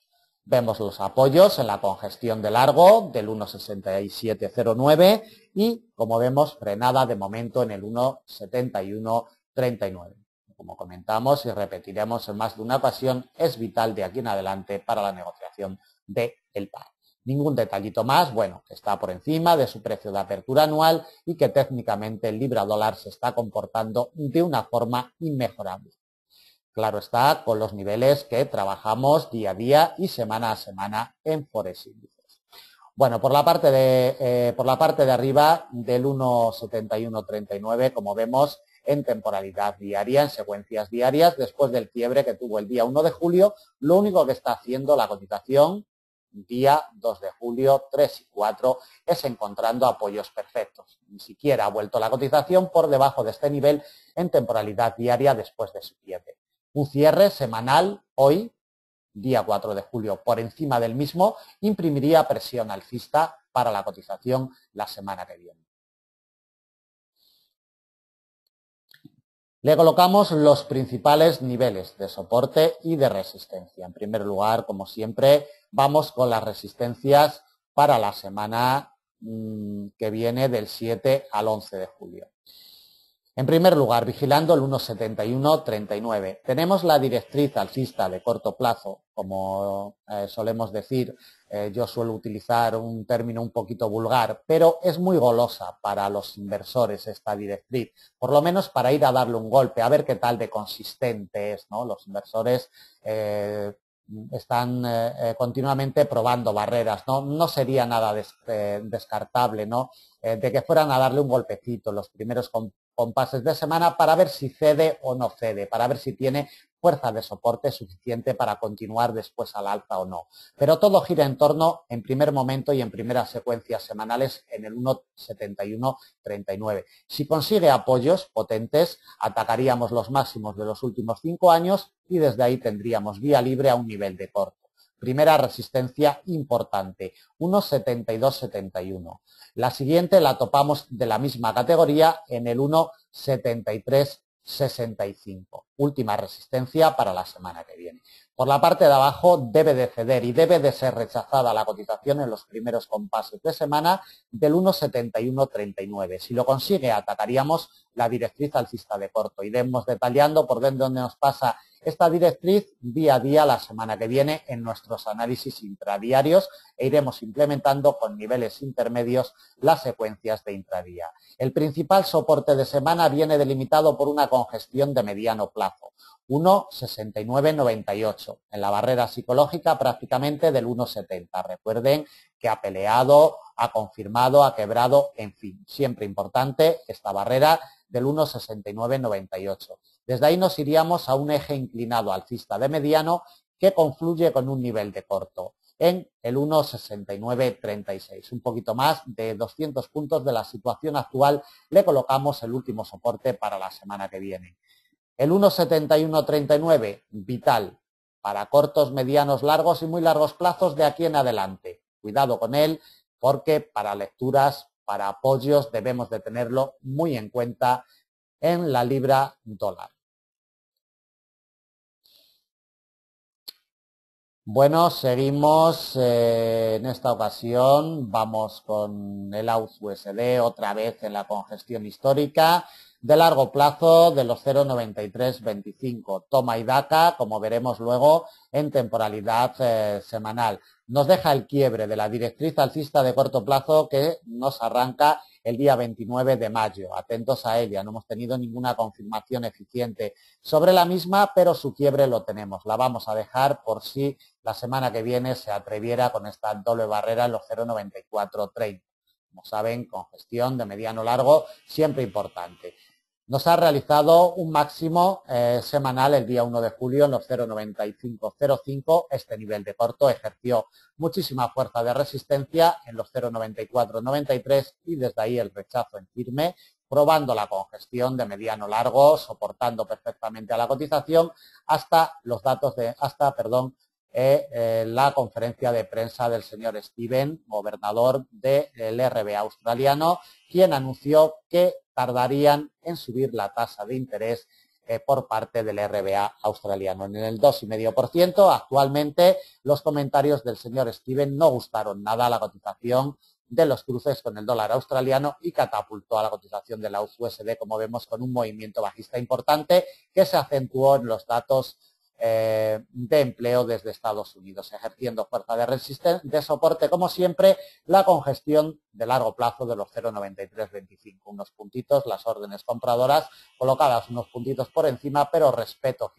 Vemos los apoyos en la congestión de largo del 1,6709 y, como vemos, frenada de momento en el 1,7139. Como comentamos y repetiremos en más de una ocasión, es vital de aquí en adelante para la negociación del PAC. Ningún detallito más, bueno, que está por encima de su precio de apertura anual y que técnicamente el libra-dólar se está comportando de una forma inmejorable. Claro está, con los niveles que trabajamos día a día y semana a semana en Forex Índices. Bueno, por la parte de arriba del 1,7139, como vemos, en temporalidad diaria, en secuencias diarias, después del quiebre que tuvo el día 1 de julio, lo único que está haciendo la cotización día 2 de julio, 3 y 4, es encontrando apoyos perfectos. Ni siquiera ha vuelto la cotización por debajo de este nivel en temporalidad diaria después de su quiebre. Un cierre semanal hoy, día 4 de julio, por encima del mismo, imprimiría presión alcista para la cotización la semana que viene. Le colocamos los principales niveles de soporte y de resistencia. En primer lugar, como siempre, vamos con las resistencias para la semana que viene del 7 al 11 de julio. En primer lugar, vigilando el 1,7139. Tenemos la directriz alcista de corto plazo, como solemos decir, yo suelo utilizar un término un poquito vulgar, pero es muy golosa para los inversores esta directriz, por lo menos para ir a darle un golpe, a ver qué tal de consistente es, ¿no? Los inversores están continuamente probando barreras, ¿no? No sería nada descartable, ¿no? De que fueran a darle un golpecito los primeros compases de semana para ver si cede o no cede, para ver si tiene fuerza de soporte suficiente para continuar después al alza o no. Pero todo gira en torno, en primer momento y en primeras secuencias semanales, en el 1,7139. Si consigue apoyos potentes, atacaríamos los máximos de los últimos 5 años y desde ahí tendríamos vía libre a un nivel de corto. Primera resistencia importante, 1,7271. La siguiente la topamos de la misma categoría en el 1,7365. Última resistencia para la semana que viene. Por la parte de abajo debe de ceder y debe de ser rechazada la cotización en los primeros compases de semana del 1,7139. Si lo consigue, atacaríamos la directriz alcista de corto. Iremos detallando por dónde nos pasa esta directriz día a día la semana que viene en nuestros análisis intradiarios e iremos implementando con niveles intermedios las secuencias de intradía. El principal soporte de semana viene delimitado por una congestión de mediano plazo, 1,6998, en la barrera psicológica prácticamente del 1,70. Recuerden que ha peleado, ha confirmado, ha quebrado, en fin, siempre importante esta barrera del 1,6998. Desde ahí nos iríamos a un eje inclinado alcista de mediano que confluye con un nivel de corto en el 1,6936. Un poquito más de 200 puntos de la situación actual le colocamos el último soporte para la semana que viene. El 1,7139, vital para cortos, medianos, largos y muy largos plazos de aquí en adelante. Cuidado con él porque para lecturas, para apoyos debemos de tenerlo muy en cuenta en la libra dólar. Bueno, seguimos en esta ocasión, vamos con el AUD-USD otra vez en la congestión histórica de largo plazo de los 0,9325. Toma y daca, como veremos luego en temporalidad semanal. Nos deja el quiebre de la directriz alcista de corto plazo que nos arranca el día 29 de mayo. Atentos a ella, no hemos tenido ninguna confirmación eficiente sobre la misma, pero su quiebre lo tenemos. La vamos a dejar por si la semana que viene se atreviera con esta doble barrera en los 0,9430. Como saben, congestión de mediano largo, siempre importante. Nos ha realizado un máximo semanal el día 1 de julio en los 0,9505. Este nivel de corto ejerció muchísima fuerza de resistencia en los 0,9493 y desde ahí el rechazo en firme, probando la congestión de mediano largo, soportando perfectamente a la cotización hasta los datos de, la conferencia de prensa del señor Steven, gobernador del RBA australiano, quien anunció que tardarían en subir la tasa de interés por parte del RBA australiano en el 2,5%. Actualmente los comentarios del señor Steven no gustaron nada a la cotización de los cruces con el dólar australiano y catapultó a la cotización de la USD, como vemos, con un movimiento bajista importante que se acentuó en los datos de empleo desde Estados Unidos, ejerciendo fuerza de resistencia, de soporte, como siempre, la congestión de largo plazo de los 0,9325, unos puntitos, las órdenes compradoras colocadas unos puntitos por encima, pero respeto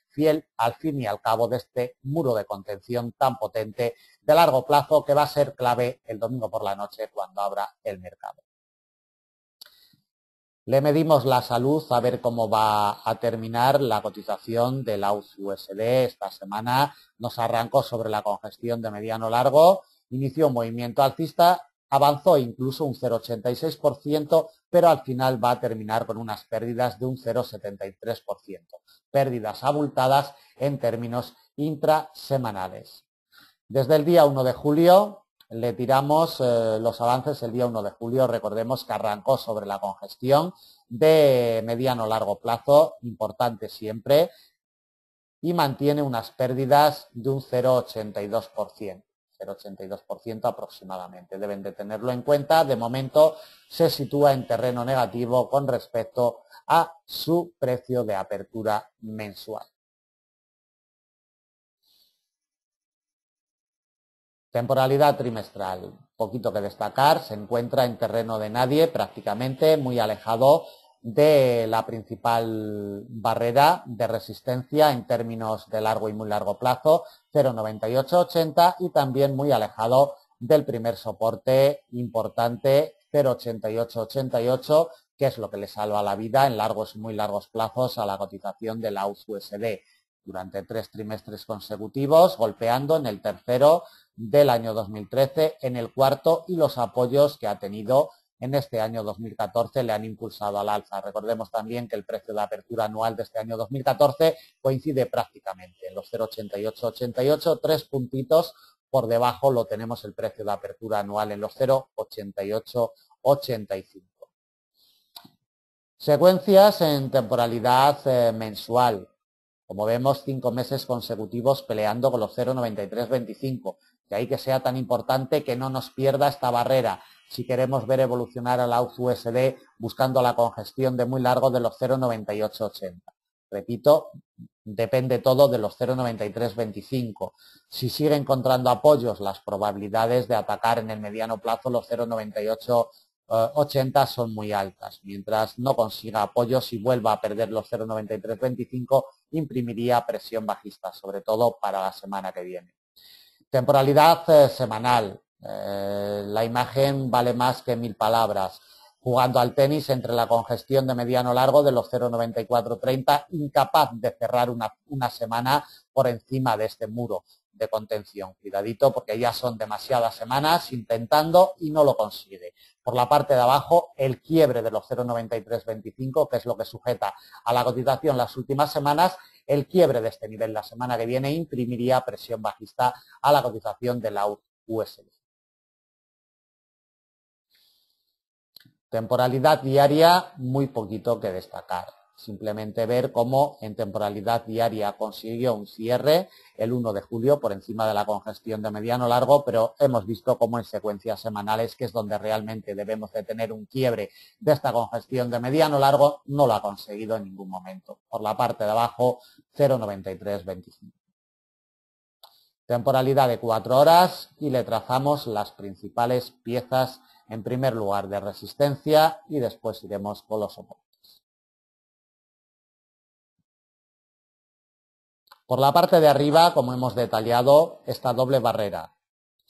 fiel al fin y al cabo de este muro de contención tan potente de largo plazo que va a ser clave el domingo por la noche cuando abra el mercado. Le medimos la salud a ver cómo va a terminar la cotización del AUD-USD esta semana. Nos arrancó sobre la congestión de mediano largo, inició un movimiento alcista, avanzó incluso un 0,86%, pero al final va a terminar con unas pérdidas de un 0,73%. Pérdidas abultadas en términos intrasemanales. Desde el día 1 de julio le tiramos los avances el día 1 de julio. Recordemos que arrancó sobre la congestión de mediano largo plazo, importante siempre, y mantiene unas pérdidas de un 0,82% aproximadamente. Deben de tenerlo en cuenta. De momento se sitúa en terreno negativo con respecto a su precio de apertura mensual. Temporalidad trimestral, poquito que destacar, se encuentra en terreno de nadie prácticamente, muy alejado de la principal barrera de resistencia en términos de largo y muy largo plazo, 0,9880, y también muy alejado del primer soporte importante, 0,8888, que es lo que le salva la vida en largos y muy largos plazos a la cotización de la AUD-USD durante 3 trimestres consecutivos, golpeando en el tercero del año 2013, en el cuarto, y los apoyos que ha tenido en este año 2014 le han impulsado al alza. Recordemos también que el precio de apertura anual de este año 2014 coincide prácticamente en los 0,8888, 3 puntitos por debajo lo tenemos el precio de apertura anual en los 0,8885. Secuencias en temporalidad mensual. Como vemos, 5 meses consecutivos peleando con los 0,9325. De ahí que sea tan importante que no nos pierda esta barrera si queremos ver evolucionar a la AUD-USD buscando la congestión de muy largo de los 0,9880. Repito, depende todo de los 0,9325. Si sigue encontrando apoyos, las probabilidades de atacar en el mediano plazo los 0,9880 son muy altas. Mientras no consiga apoyos y vuelva a perder los 0,9325, imprimiría presión bajista, sobre todo para la semana que viene. Temporalidad semanal. La imagen vale más que 1000 palabras. Jugando al tenis entre la congestión de mediano largo de los 0,9430, incapaz de cerrar una semana por encima de este muro de contención. Cuidadito porque ya son demasiadas semanas intentando y no lo consigue. Por la parte de abajo, el quiebre de los 0,9325, que es lo que sujeta a la cotización las últimas semanas, el quiebre de este nivel la semana que viene imprimiría presión bajista a la cotización de la USD. Temporalidad diaria, muy poquito que destacar. Simplemente ver cómo en temporalidad diaria consiguió un cierre el 1 de julio por encima de la congestión de mediano largo, pero hemos visto cómo en secuencias semanales, que es donde realmente debemos de tener un quiebre de esta congestión de mediano largo, no lo ha conseguido en ningún momento. Por la parte de abajo, 0,9325. Temporalidad de 4 horas y le trazamos las principales piezas, en primer lugar de resistencia y después iremos con los soportes. Por la parte de arriba, como hemos detallado, esta doble barrera,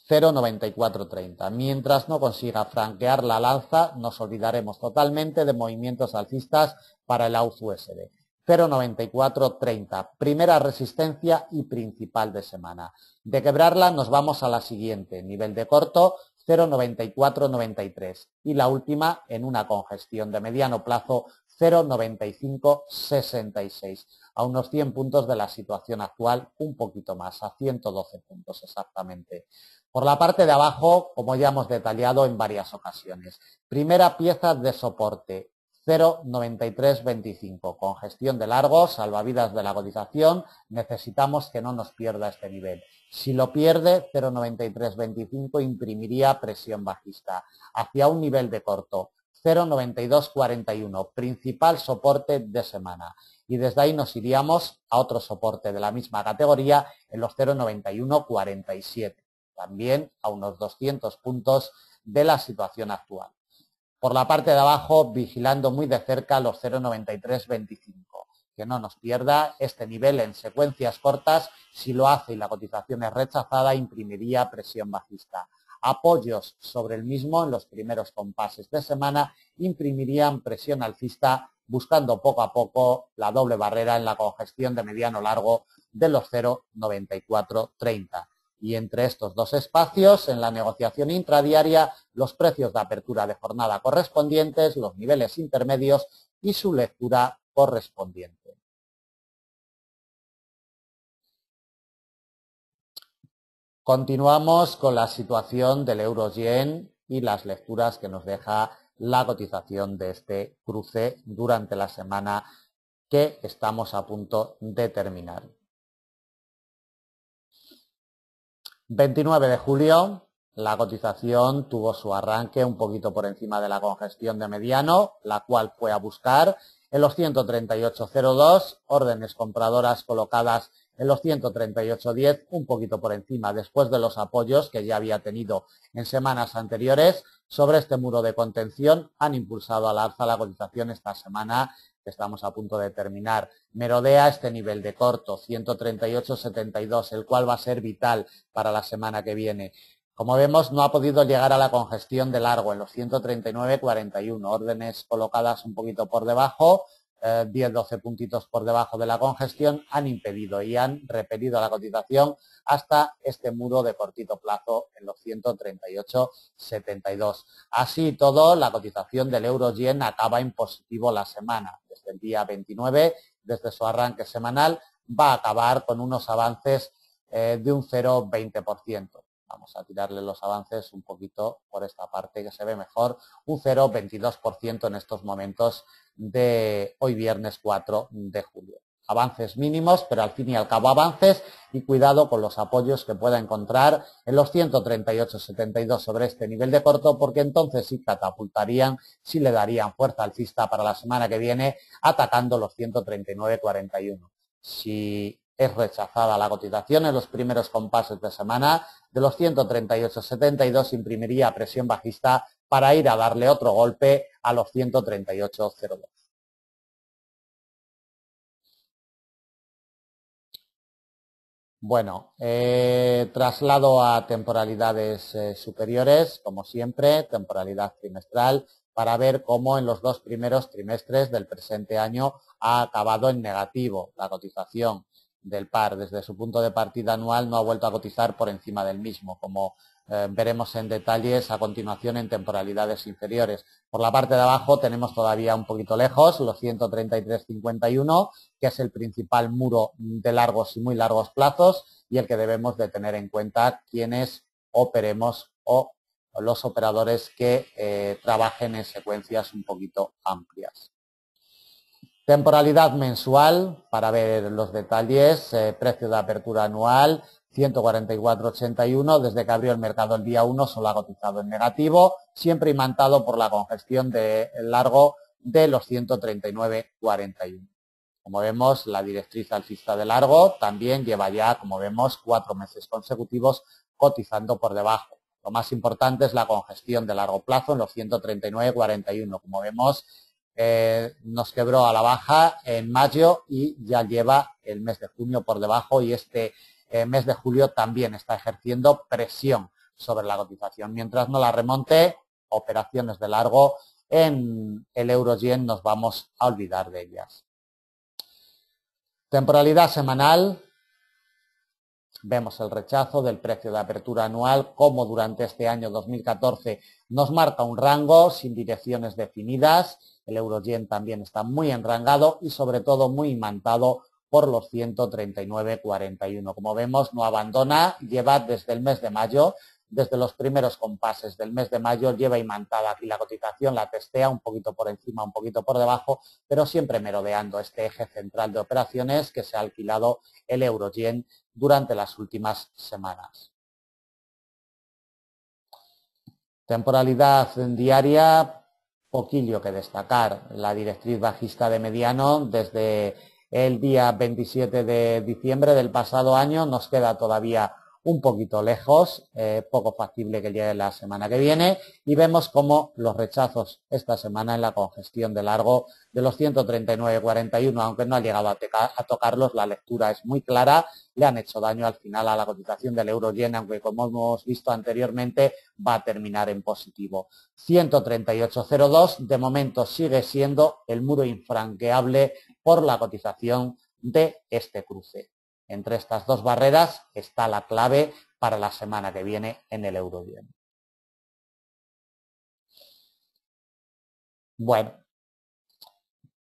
0,9430. Mientras no consiga franquear la al alza, nos olvidaremos totalmente de movimientos alcistas para el AUD-USD. 0,9430, primera resistencia y principal de semana. De quebrarla nos vamos a la siguiente, nivel de corto, 0,9493. Y la última, en una congestión de mediano plazo, 0,9566. A unos 100 puntos de la situación actual, un poquito más, a 112 puntos exactamente. Por la parte de abajo, como ya hemos detallado en varias ocasiones, primera pieza de soporte, 0,9325. Congestión de largo, salvavidas de la cotización, necesitamos que no nos pierda este nivel. Si lo pierde, 0,9325 imprimiría presión bajista hacia un nivel de corto, 0,9241, principal soporte de semana. Y desde ahí nos iríamos a otro soporte de la misma categoría en los 0,9147, también a unos 200 puntos de la situación actual. Por la parte de abajo, vigilando muy de cerca los 0,9325. Que no nos pierda este nivel en secuencias cortas. Si lo hace y la cotización es rechazada, imprimiría presión bajista. Apoyos sobre el mismo en los primeros compases de semana imprimirían presión alcista, buscando poco a poco la doble barrera en la congestión de mediano largo de los 0,9430. Y entre estos dos espacios, en la negociación intradiaria, los precios de apertura de jornada correspondientes, los niveles intermedios y su lectura correspondiente. Continuamos con la situación del euro-yen y las lecturas que nos deja la cotización de este cruce durante la semana que estamos a punto de terminar. 29 de julio, la cotización tuvo su arranque un poquito por encima de la congestión de mediano, la cual fue a buscar en los 138.02, órdenes compradoras colocadas en los 138.10, un poquito por encima después de los apoyos que ya había tenido en semanas anteriores. Sobre este muro de contención han impulsado al alza la cotización esta semana que estamos a punto de terminar. Merodea este nivel de corto, 138.72, el cual va a ser vital para la semana que viene. Como vemos, no ha podido llegar a la congestión de largo en los 139.41, órdenes colocadas un poquito por debajo, 10-12 puntitos por debajo de la congestión, han impedido y han repelido la cotización hasta este muro de cortito plazo en los 138.72. Así y todo, la cotización del euro-yen acaba en positivo la semana. Desde el día 29, desde su arranque semanal, va a acabar con unos avances de un 0,20%. Vamos a tirarle los avances un poquito por esta parte que se ve mejor, un 0,22% en estos momentos de hoy viernes 4 de julio. Avances mínimos, pero al fin y al cabo avances, y cuidado con los apoyos que pueda encontrar en los 138.72 sobre este nivel de corto, porque entonces sí catapultarían, sí le darían fuerza alcista para la semana que viene, atacando los 139.41. Si es rechazada la cotización en los primeros compases de semana, de los 138.72 imprimiría presión bajista para ir a darle otro golpe a los 138.02. Bueno, traslado a temporalidades superiores, como siempre, temporalidad trimestral, para ver cómo en los dos primeros trimestres del presente año ha acabado en negativo la cotización del par. Desde su punto de partida anual no ha vuelto a cotizar por encima del mismo, como veremos en detalles a continuación en temporalidades inferiores. Por la parte de abajo tenemos todavía un poquito lejos los 133.51, que es el principal muro de largos y muy largos plazos y el que debemos de tener en cuenta quienes operemos o los operadores que trabajen en secuencias un poquito amplias. Temporalidad mensual, para ver los detalles, precio de apertura anual 144,81, desde que abrió el mercado el día 1 solo ha cotizado en negativo, siempre imantado por la congestión de largo de los 139,41. Como vemos, la directriz alcista de largo también lleva ya, como vemos, 4 meses consecutivos cotizando por debajo. Lo más importante es la congestión de largo plazo en los 139,41. Como vemos, nos quebró a la baja en mayo y ya lleva el mes de junio por debajo y este mes de julio también está ejerciendo presión sobre la cotización. Mientras no la remonte, operaciones de largo en el euro-yen nos vamos a olvidar de ellas. Temporalidad semanal, vemos el rechazo del precio de apertura anual, como durante este año 2014 nos marca un rango sin direcciones definidas. El euro-yen también está muy enrangado y sobre todo muy imantado por los 139,41. Como vemos, no abandona, lleva desde el mes de mayo, desde los primeros compases del mes de mayo, lleva imantada aquí la cotización, la testea un poquito por encima, un poquito por debajo, pero siempre merodeando este eje central de operaciones que se ha alquilado el euro-yen durante las últimas semanas. Temporalidad diaria, poquillo que destacar. La directriz bajista de mediano desde el día 27 de diciembre del pasado año nos queda todavía un poquito lejos, poco factible que llegue la semana que viene, y vemos como los rechazos esta semana en la congestión de largo de los 139,41, aunque no ha llegado a tocarlos, la lectura es muy clara, le han hecho daño al final a la cotización del euro-yen, aunque como hemos visto anteriormente va a terminar en positivo. 138,02 de momento sigue siendo el muro infranqueable por la cotización de este cruce. Entre estas dos barreras está la clave para la semana que viene en el euro-yen. Bueno,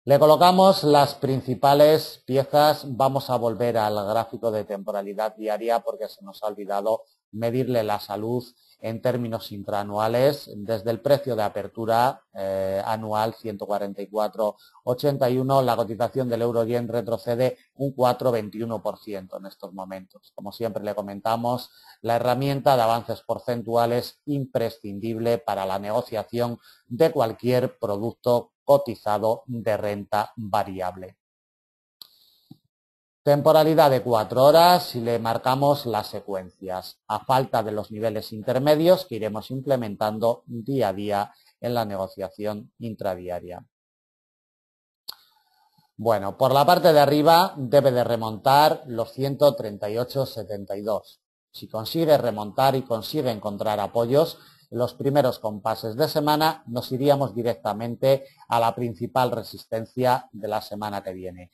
le colocamos las principales piezas. Vamos a volver al gráfico de temporalidad diaria porque se nos ha olvidado medirle la salud en términos intraanuales. Desde el precio de apertura anual 144,81, la cotización del euro-yen retrocede un 4,21% en estos momentos. Como siempre le comentamos, la herramienta de avances porcentuales imprescindible para la negociación de cualquier producto cotizado de renta variable. Temporalidad de 4 horas y le marcamos las secuencias, a falta de los niveles intermedios que iremos implementando día a día en la negociación intradiaria. Bueno, por la parte de arriba debe de remontar los 138,72. Si consigue remontar y consigue encontrar apoyos, los primeros compases de semana nos iríamos directamente a la principal resistencia de la semana que viene.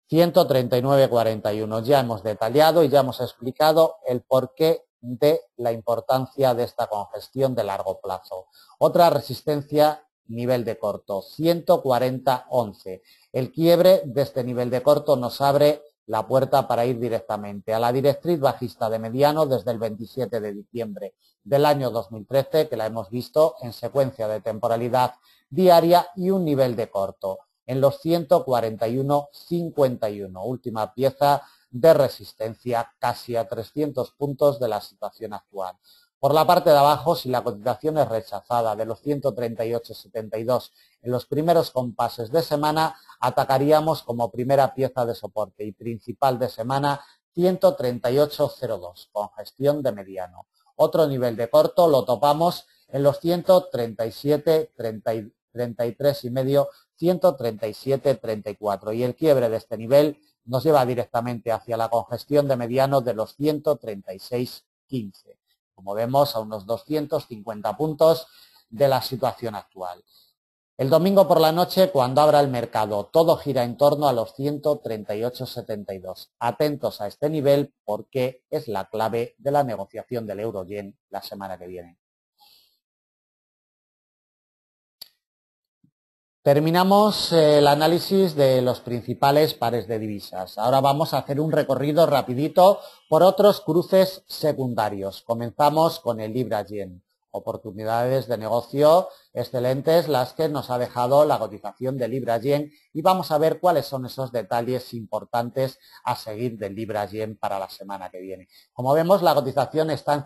139,41. Ya hemos detallado y ya hemos explicado el porqué de la importancia de esta congestión de largo plazo. Otra resistencia, nivel de corto, 140,11. El quiebre de este nivel de corto nos abre la puerta para ir directamente a la directriz bajista de mediano desde el 27 de diciembre del año 2013, que la hemos visto en secuencia de temporalidad diaria, y un nivel de corto en los 141,51, última pieza de resistencia casi a 300 puntos de la situación actual. Por la parte de abajo, si la cotización es rechazada de los 138,72 en los primeros compases de semana, atacaríamos como primera pieza de soporte y principal de semana 138,02, congestión de mediano. Otro nivel de corto lo topamos en los 137,33,5, 137,34, y el quiebre de este nivel nos lleva directamente hacia la congestión de mediano de los 136,15. Como vemos, a unos 250 puntos de la situación actual. El domingo por la noche, cuando abra el mercado, todo gira en torno a los 138,72. Atentos a este nivel porque es la clave de la negociación del euro-yen la semana que viene. Terminamos el análisis de los principales pares de divisas. Ahora vamos a hacer un recorrido rapidito por otros cruces secundarios. Comenzamos con el libra-yen. Oportunidades de negocio excelentes las que nos ha dejado la cotización de Libra-Yen y vamos a ver cuáles son esos detalles importantes a seguir del Libra-Yen para la semana que viene. Como vemos, la cotización estaba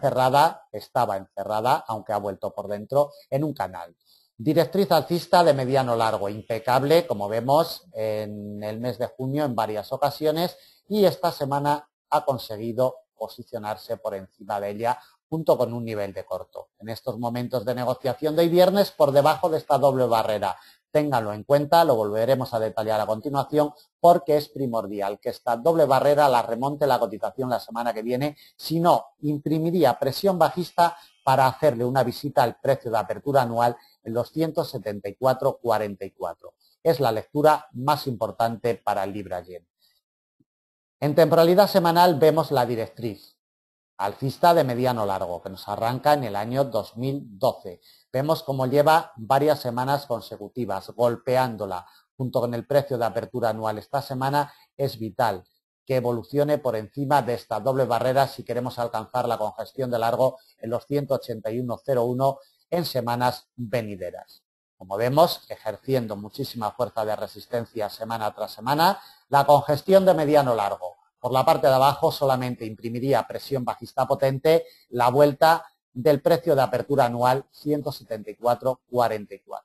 encerrada, aunque ha vuelto por dentro, en un canal. Directriz alcista de mediano largo, impecable, como vemos en el mes de junio en varias ocasiones, y esta semana ha conseguido posicionarse por encima de ella junto con un nivel de corto. En estos momentos de negociación de hoy viernes, por debajo de esta doble barrera. Ténganlo en cuenta, lo volveremos a detallar a continuación, porque es primordial que esta doble barrera la remonte la cotización la semana que viene, si no, imprimiría presión bajista para hacerle una visita al precio de apertura anual en los 174,44. Es la lectura más importante para el Libra-Yen. En temporalidad semanal vemos la directriz alcista de mediano largo, que nos arranca en el año 2012. Vemos cómo lleva varias semanas consecutivas, golpeándola junto con el precio de apertura anual. Esta semana es vital que evolucione por encima de esta doble barrera si queremos alcanzar la congestión de largo en los 181,01 en semanas venideras. Como vemos, ejerciendo muchísima fuerza de resistencia semana tras semana, la congestión de mediano largo. Por la parte de abajo solamente imprimiría presión bajista potente la vuelta del precio de apertura anual 174,44.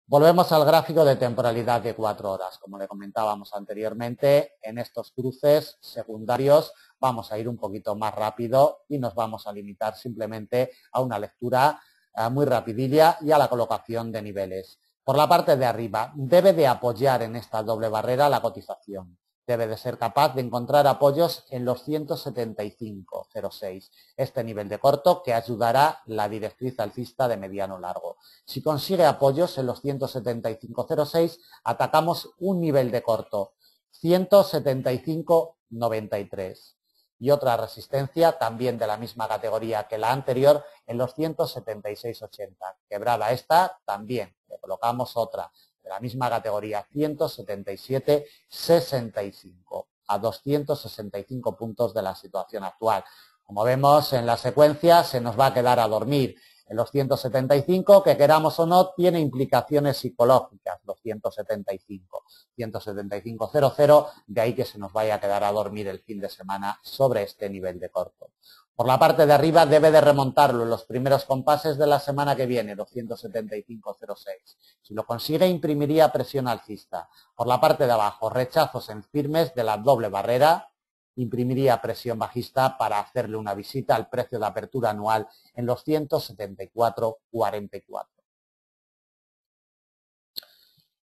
Volvemos al gráfico de temporalidad de 4 horas. Como le comentábamos anteriormente, en estos cruces secundarios vamos a ir un poquito más rápido y nos vamos a limitar simplemente a una lectura muy rapidilla y a la colocación de niveles. Por la parte de arriba, debe de apoyar en esta doble barrera la cotización. Debe de ser capaz de encontrar apoyos en los 175,06. Este nivel de corto que ayudará la directriz alcista de mediano largo. Si consigue apoyos en los 175,06, atacamos un nivel de corto, 175,93. Y otra resistencia también de la misma categoría que la anterior en los 176,80. Quebrada esta, también le colocamos otra de la misma categoría, 177,65, a 265 puntos de la situación actual. Como vemos en la secuencia, se nos va a quedar a dormir en los 175, que queramos o no, tiene implicaciones psicológicas, los 175, 175,00, de ahí que se nos vaya a quedar a dormir el fin de semana sobre este nivel de corto. Por la parte de arriba debe de remontarlo en los primeros compases de la semana que viene, los 175,06. Si lo consigue, imprimiría presión alcista. Por la parte de abajo, rechazos en firmes de la doble barrera, imprimiría presión bajista para hacerle una visita al precio de apertura anual en los 174,44.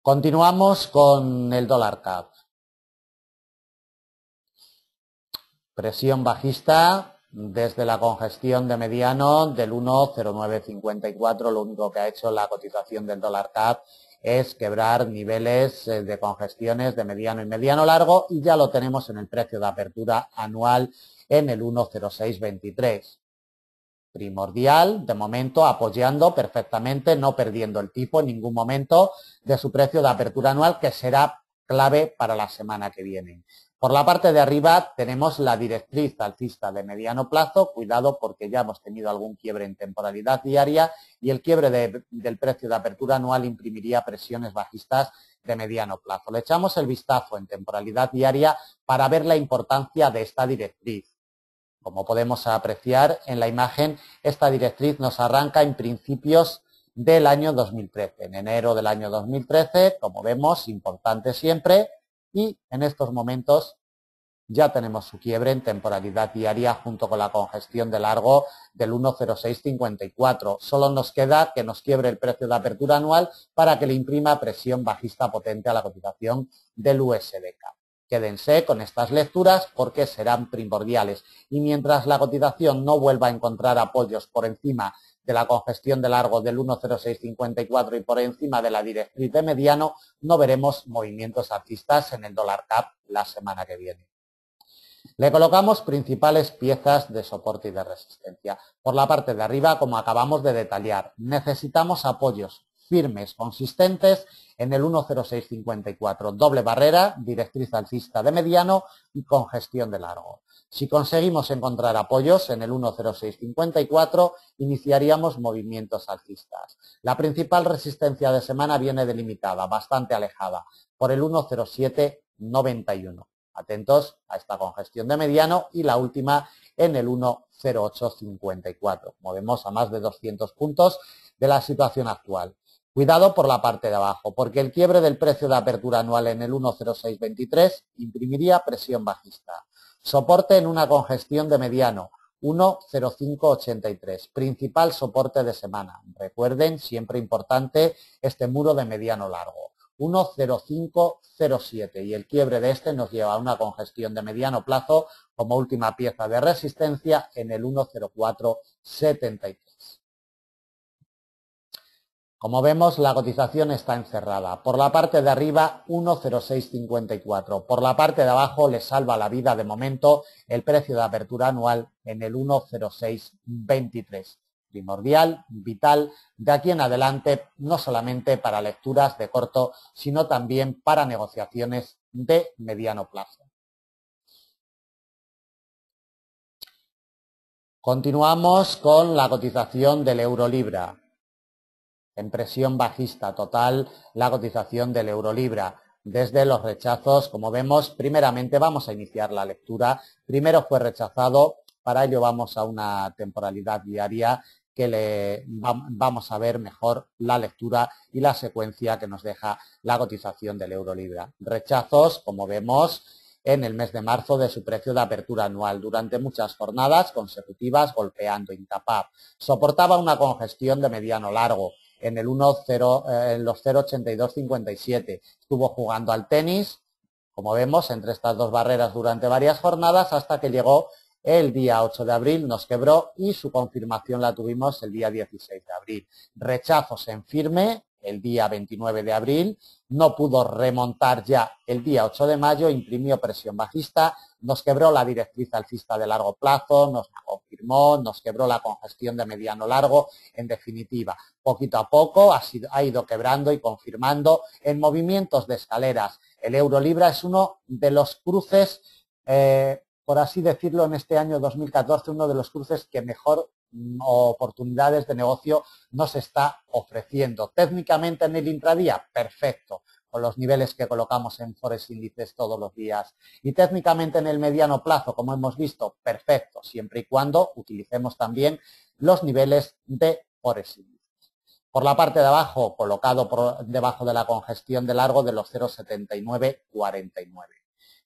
Continuamos con el dólar CAD. Presión bajista desde la congestión de mediano del 1,0954, lo único que ha hecho la cotización del dólar CAD es quebrar niveles de congestiones de mediano y mediano largo y ya lo tenemos en el precio de apertura anual en el 1,0623. Primordial, de momento, apoyando perfectamente, no perdiendo el tipo en ningún momento de su precio de apertura anual, que será clave para la semana que viene. Por la parte de arriba tenemos la directriz alcista de mediano plazo, cuidado porque ya hemos tenido algún quiebre en temporalidad diaria y el quiebre del precio de apertura anual imprimiría presiones bajistas de mediano plazo. Le echamos el vistazo en temporalidad diaria para ver la importancia de esta directriz. Como podemos apreciar en la imagen, esta directriz nos arranca en principios del año 2013, en enero del año 2013, como vemos, importante siempre, y en estos momentos ya tenemos su quiebre en temporalidad diaria junto con la congestión de largo del 1,0654. Solo nos queda que nos quiebre el precio de apertura anual para que le imprima presión bajista potente a la cotización del USDK. Quédense con estas lecturas porque serán primordiales y mientras la cotización no vuelva a encontrar apoyos por encima de la congestión de largo del 1,0654 y por encima de la directriz de mediano, no veremos movimientos alcistas en el dólar CAD la semana que viene. Le colocamos principales piezas de soporte y de resistencia. Por la parte de arriba, como acabamos de detallar, necesitamos apoyos firmes, consistentes en el 1,0654. Doble barrera, directriz alcista de mediano y congestión de largo. Si conseguimos encontrar apoyos en el 1,0654, iniciaríamos movimientos alcistas. La principal resistencia de semana viene delimitada, bastante alejada, por el 1,0791. Atentos a esta congestión de mediano y la última en el 1,0854. Movemos a más de 200 puntos de la situación actual. Cuidado por la parte de abajo, porque el quiebre del precio de apertura anual en el 1,0623 imprimiría presión bajista. Soporte en una congestión de mediano, 1,0583, principal soporte de semana. Recuerden, siempre importante, este muro de mediano largo, 1,0507, y el quiebre de este nos lleva a una congestión de mediano plazo como última pieza de resistencia en el 1,0473. Como vemos, la cotización está encerrada. Por la parte de arriba, 1,0654. Por la parte de abajo, le salva la vida de momento el precio de apertura anual en el 1,0623. Primordial, vital, de aquí en adelante, no solamente para lecturas de corto, sino también para negociaciones de mediano plazo. Continuamos con la cotización del euro-libra. En presión bajista total la cotización del euro-libra. Desde los rechazos, como vemos, primeramente vamos a iniciar la lectura. Primero fue rechazado, para ello vamos a una temporalidad diaria que vamos a ver mejor la lectura y la secuencia que nos deja la cotización del euro-libra. Rechazos, como vemos, en el mes de marzo de su precio de apertura anual durante muchas jornadas consecutivas golpeando incapaz. Soportaba una congestión de mediano largo en el 1,0, en los 0,8257. Estuvo jugando al tenis, como vemos, entre estas dos barreras durante varias jornadas hasta que llegó el día 8 de abril, nos quebró y su confirmación la tuvimos el día 16 de abril. Rechazos en firme el día 29 de abril, no pudo remontar ya el día 8 de mayo, imprimió presión bajista, nos quebró la directriz alcista de largo plazo, nos la confirmó, nos quebró la congestión de mediano largo, en definitiva, poquito a poco ha ido quebrando y confirmando en movimientos de escaleras. El euro-libra es uno de los cruces, por así decirlo, en este año 2014, uno de los cruces que mejor oportunidades de negocio nos está ofreciendo. Técnicamente en el intradía, perfecto, con los niveles que colocamos en Forex Índices todos los días. Y técnicamente en el mediano plazo, como hemos visto, perfecto, siempre y cuando utilicemos también los niveles de Forex Índices. Por la parte de abajo, colocado por debajo de la congestión de largo de los 0,7949.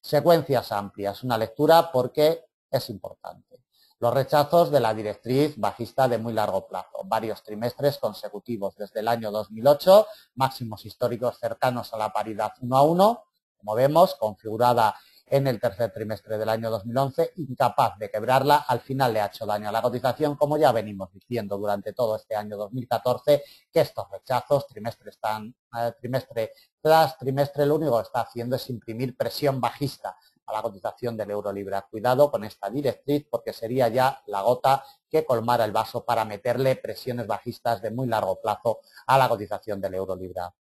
Secuencias amplias, una lectura porque es importante. Los rechazos de la directriz bajista de muy largo plazo, varios trimestres consecutivos desde el año 2008, máximos históricos cercanos a la paridad 1 a 1, como vemos, configurada en el tercer trimestre del año 2011, incapaz de quebrarla, al final le ha hecho daño a la cotización, como ya venimos diciendo durante todo este año 2014, que estos rechazos, trimestre tras trimestre, lo único que está haciendo es imprimir presión bajista a la cotización del euro-libra. Cuidado con esta directriz porque sería ya la gota que colmara el vaso para meterle presiones bajistas de muy largo plazo a la cotización del euro-libra.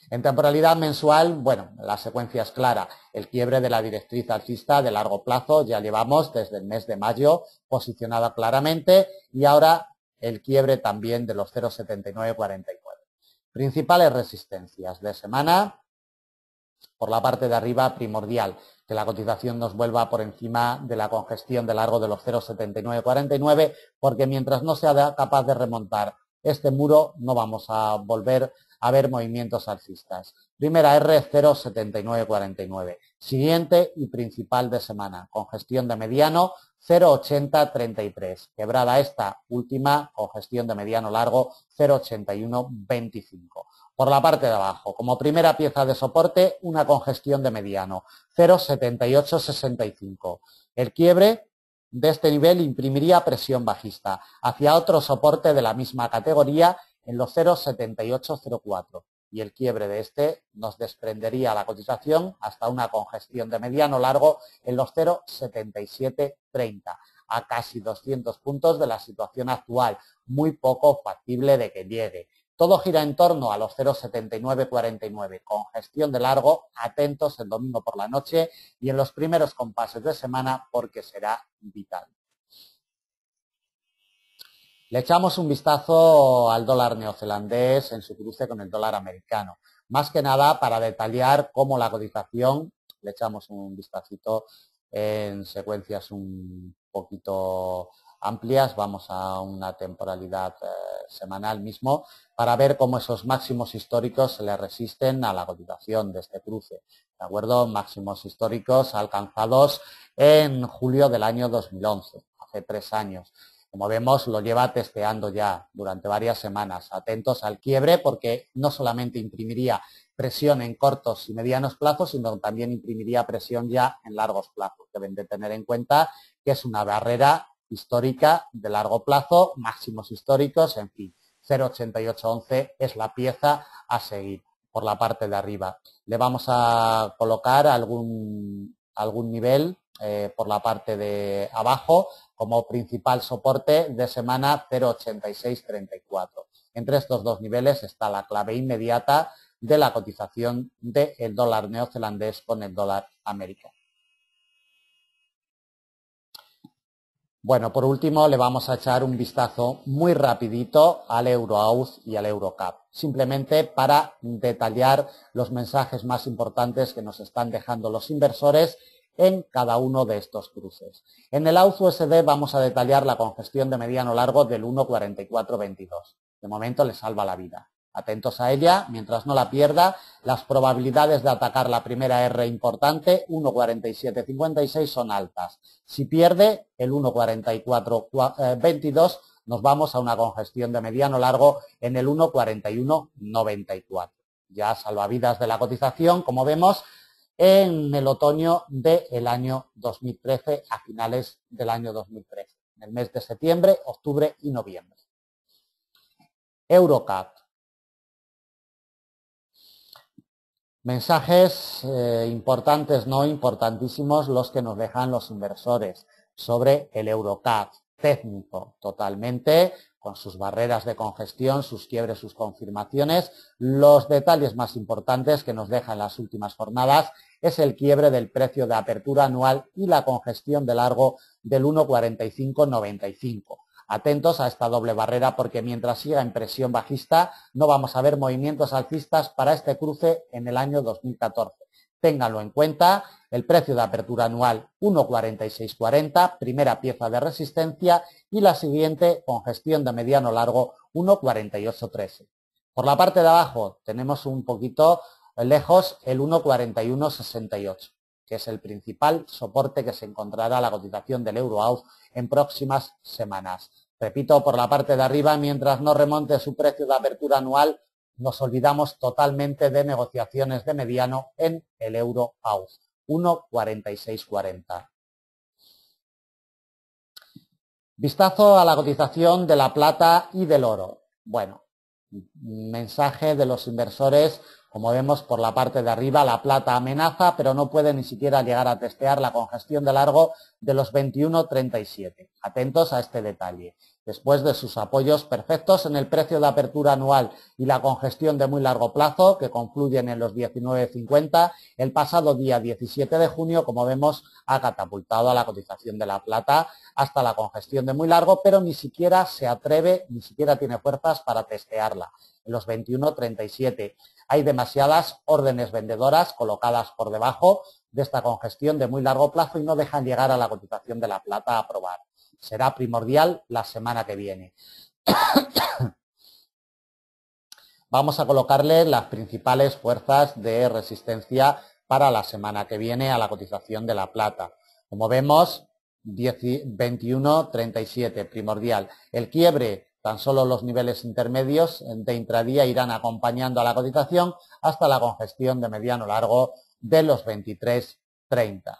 En temporalidad mensual, bueno, la secuencia es clara. El quiebre de la directriz alcista de largo plazo ya llevamos desde el mes de mayo posicionada claramente y ahora el quiebre también de los 0,7949. Principales resistencias de semana. Por la parte de arriba, primordial, que la cotización nos vuelva por encima de la congestión de largo de los 0,7949, porque mientras no sea capaz de remontar este muro, no vamos a volver a ver movimientos alcistas. Primera R, 0,7949. Siguiente y principal de semana, congestión de mediano, 0,8033. Quebrada esta última, congestión de mediano largo, 0,8125. Por la parte de abajo, como primera pieza de soporte, una congestión de mediano, 0,7865. El quiebre de este nivel imprimiría presión bajista hacia otro soporte de la misma categoría en los 0,7804. Y el quiebre de este nos desprendería la cotización hasta una congestión de mediano largo en los 0,7730, a casi 200 puntos de la situación actual, muy poco factible de que llegue. Todo gira en torno a los 0,7949, con gestión de largo, atentos el domingo por la noche y en los primeros compases de semana porque será vital. Le echamos un vistazo al dólar neozelandés en su cruce con el dólar americano. Más que nada para detallar cómo la cotización, le echamos un vistacito en secuencias un poquito amplias, vamos a una temporalidad semanal mismo, para ver cómo esos máximos históricos se le resisten a la cotización de este cruce. ¿De acuerdo? Máximos históricos alcanzados en julio del año 2011, hace 3 años. Como vemos, lo lleva testeando ya durante varias semanas. Atentos al quiebre porque no solamente imprimiría presión en cortos y medianos plazos, sino también imprimiría presión ya en largos plazos. Deben de tener en cuenta que es una barrera histórica de largo plazo, máximos históricos, en fin. 0,8811 es la pieza a seguir por la parte de arriba. Le vamos a colocar algún nivel por la parte de abajo como principal soporte de semana 0,8634. Entre estos dos niveles está la clave inmediata de la cotización del dólar neozelandés con el dólar americano. Bueno, por último le vamos a echar un vistazo muy rapidito al EUROAUD y al EUROCAP, simplemente para detallar los mensajes más importantes que nos están dejando los inversores en cada uno de estos cruces. En el AUD-USD vamos a detallar la congestión de mediano largo del 1,4422. De momento le salva la vida. Atentos a ella, mientras no la pierda, las probabilidades de atacar la primera R importante, 1,4756, son altas. Si pierde el 1,4422, nos vamos a una congestión de mediano largo en el 1,4194. Ya salvavidas de la cotización, como vemos, en el otoño del año 2013, a finales del año 2013, en el mes de septiembre, octubre y noviembre. EUROCAP. Mensajes importantes, no importantísimos, los que nos dejan los inversores sobre el EUROCAP. Técnico, totalmente, con sus barreras de congestión, sus quiebres, sus confirmaciones. Los detalles más importantes que nos dejan las últimas jornadas es el quiebre del precio de apertura anual y la congestión de largo del 1,4595. Atentos a esta doble barrera porque mientras siga en presión bajista no vamos a ver movimientos alcistas para este cruce en el año 2014. Ténganlo en cuenta, el precio de apertura anual 1,4640, primera pieza de resistencia y la siguiente congestión de mediano largo 1,4813. Por la parte de abajo tenemos un poquito lejos el 1,4168, que es el principal soporte que se encontrará la cotización del EUROAUD en próximas semanas. Repito, por la parte de arriba, mientras no remonte su precio de apertura anual, nos olvidamos totalmente de negociaciones de mediano en el EUROAUD, 1,4640. Vistazo a la cotización de la plata y del oro. Bueno, mensaje de los inversores. Como vemos por la parte de arriba, la plata amenaza, pero no puede ni siquiera llegar a testear la congestión de largo de los 21,37. Atentos a este detalle. Después de sus apoyos perfectos en el precio de apertura anual y la congestión de muy largo plazo, que confluyen en los 19,50, el pasado día 17 de junio, como vemos, ha catapultado a la cotización de la plata hasta la congestión de muy largo, pero ni siquiera se atreve, ni siquiera tiene fuerzas para testearla. En los 21,37 hay demasiadas órdenes vendedoras colocadas por debajo de esta congestión de muy largo plazo y no dejan llegar a la cotización de la plata a probar. Será primordial la semana que viene. Vamos a colocarle las principales fuerzas de resistencia para la semana que viene a la cotización de la plata. Como vemos, 21,37, primordial. El quiebre, tan solo los niveles intermedios de intradía irán acompañando a la cotización hasta la congestión de mediano largo de los 23,30.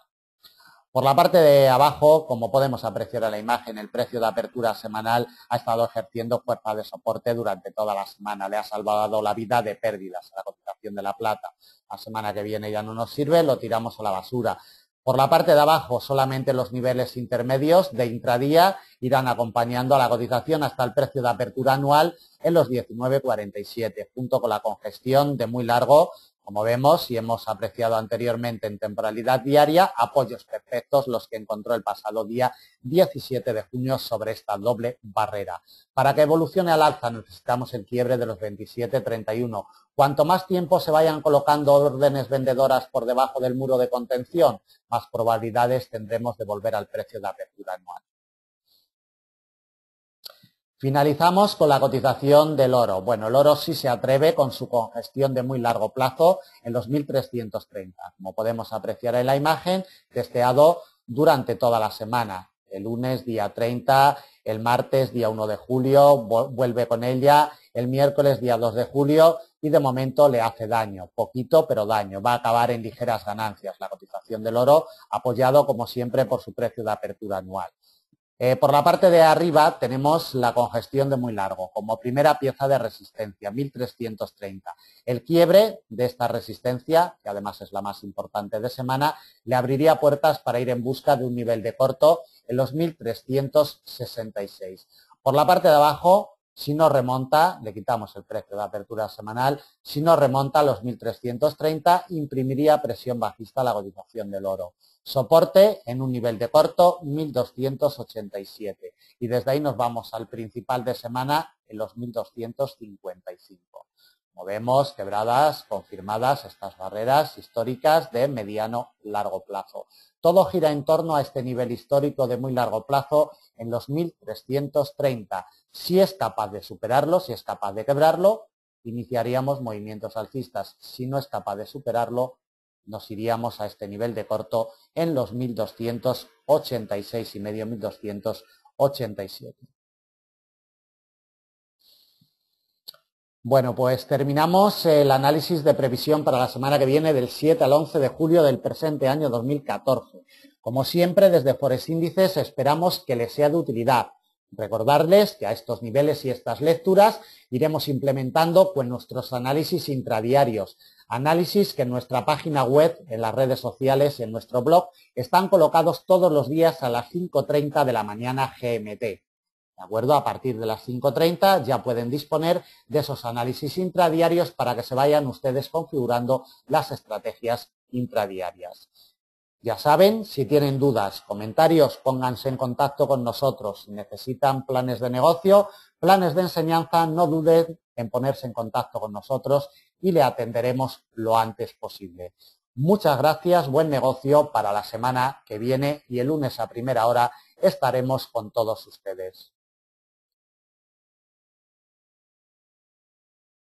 Por la parte de abajo, como podemos apreciar en la imagen, el precio de apertura semanal ha estado ejerciendo fuerza de soporte durante toda la semana. Le ha salvado la vida de pérdidas a la cotización de la plata. La semana que viene ya no nos sirve, lo tiramos a la basura. Por la parte de abajo, solamente los niveles intermedios de intradía irán acompañando a la cotización hasta el precio de apertura anual en los 19,47, junto con la congestión de muy largo, como vemos y hemos apreciado anteriormente en temporalidad diaria, apoyos perfectos los que encontró el pasado día 17 de junio sobre esta doble barrera. Para que evolucione al alza necesitamos el quiebre de los 27,31. Cuanto más tiempo se vayan colocando órdenes vendedoras por debajo del muro de contención, más probabilidades tendremos de volver al precio de apertura anual. Finalizamos con la cotización del oro. Bueno, el oro sí se atreve con su congestión de muy largo plazo en los 1.330. Como podemos apreciar en la imagen, testeado durante toda la semana. El lunes, día 30, el martes, día 1 de julio, vuelve con ella, el miércoles, día 2 de julio, y de momento le hace daño, poquito pero daño. Va a acabar en ligeras ganancias la cotización del oro, apoyado como siempre por su precio de apertura anual. Por la parte de arriba tenemos la congestión de muy largo, como primera pieza de resistencia, 1.330. El quiebre de esta resistencia, que además es la más importante de semana, le abriría puertas para ir en busca de un nivel de corto en los 1.366. Por la parte de abajo, si no remonta, le quitamos el precio de apertura semanal, si no remonta a los 1.330, imprimiría presión bajista a la cotización del oro. Soporte en un nivel de corto, 1.287. Y desde ahí nos vamos al principal de semana en los 1.255. Como vemos, quebradas, confirmadas estas barreras históricas de mediano-largo plazo. Todo gira en torno a este nivel histórico de muy largo plazo en los 1.330. Si es capaz de superarlo, si es capaz de quebrarlo, iniciaríamos movimientos alcistas. Si no es capaz de superarlo, nos iríamos a este nivel de corto en los 1.286 y medio, 1.287. Bueno, pues terminamos el análisis de previsión para la semana que viene del 7 al 11 de julio del presente año 2014. Como siempre, desde Forex Índices esperamos que les sea de utilidad. Recordarles que a estos niveles y estas lecturas iremos implementando con nuestros análisis intradiarios, análisis que en nuestra página web, en las redes sociales, en nuestro blog, están colocados todos los días a las 5:30 de la mañana GMT. ¿De acuerdo? A partir de las 5:30 ya pueden disponer de esos análisis intradiarios para que se vayan ustedes configurando las estrategias intradiarias. Ya saben, si tienen dudas, comentarios, pónganse en contacto con nosotros. Si necesitan planes de negocio, planes de enseñanza, no duden en ponerse en contacto con nosotros y le atenderemos lo antes posible. Muchas gracias, buen negocio para la semana que viene y el lunes a primera hora estaremos con todos ustedes.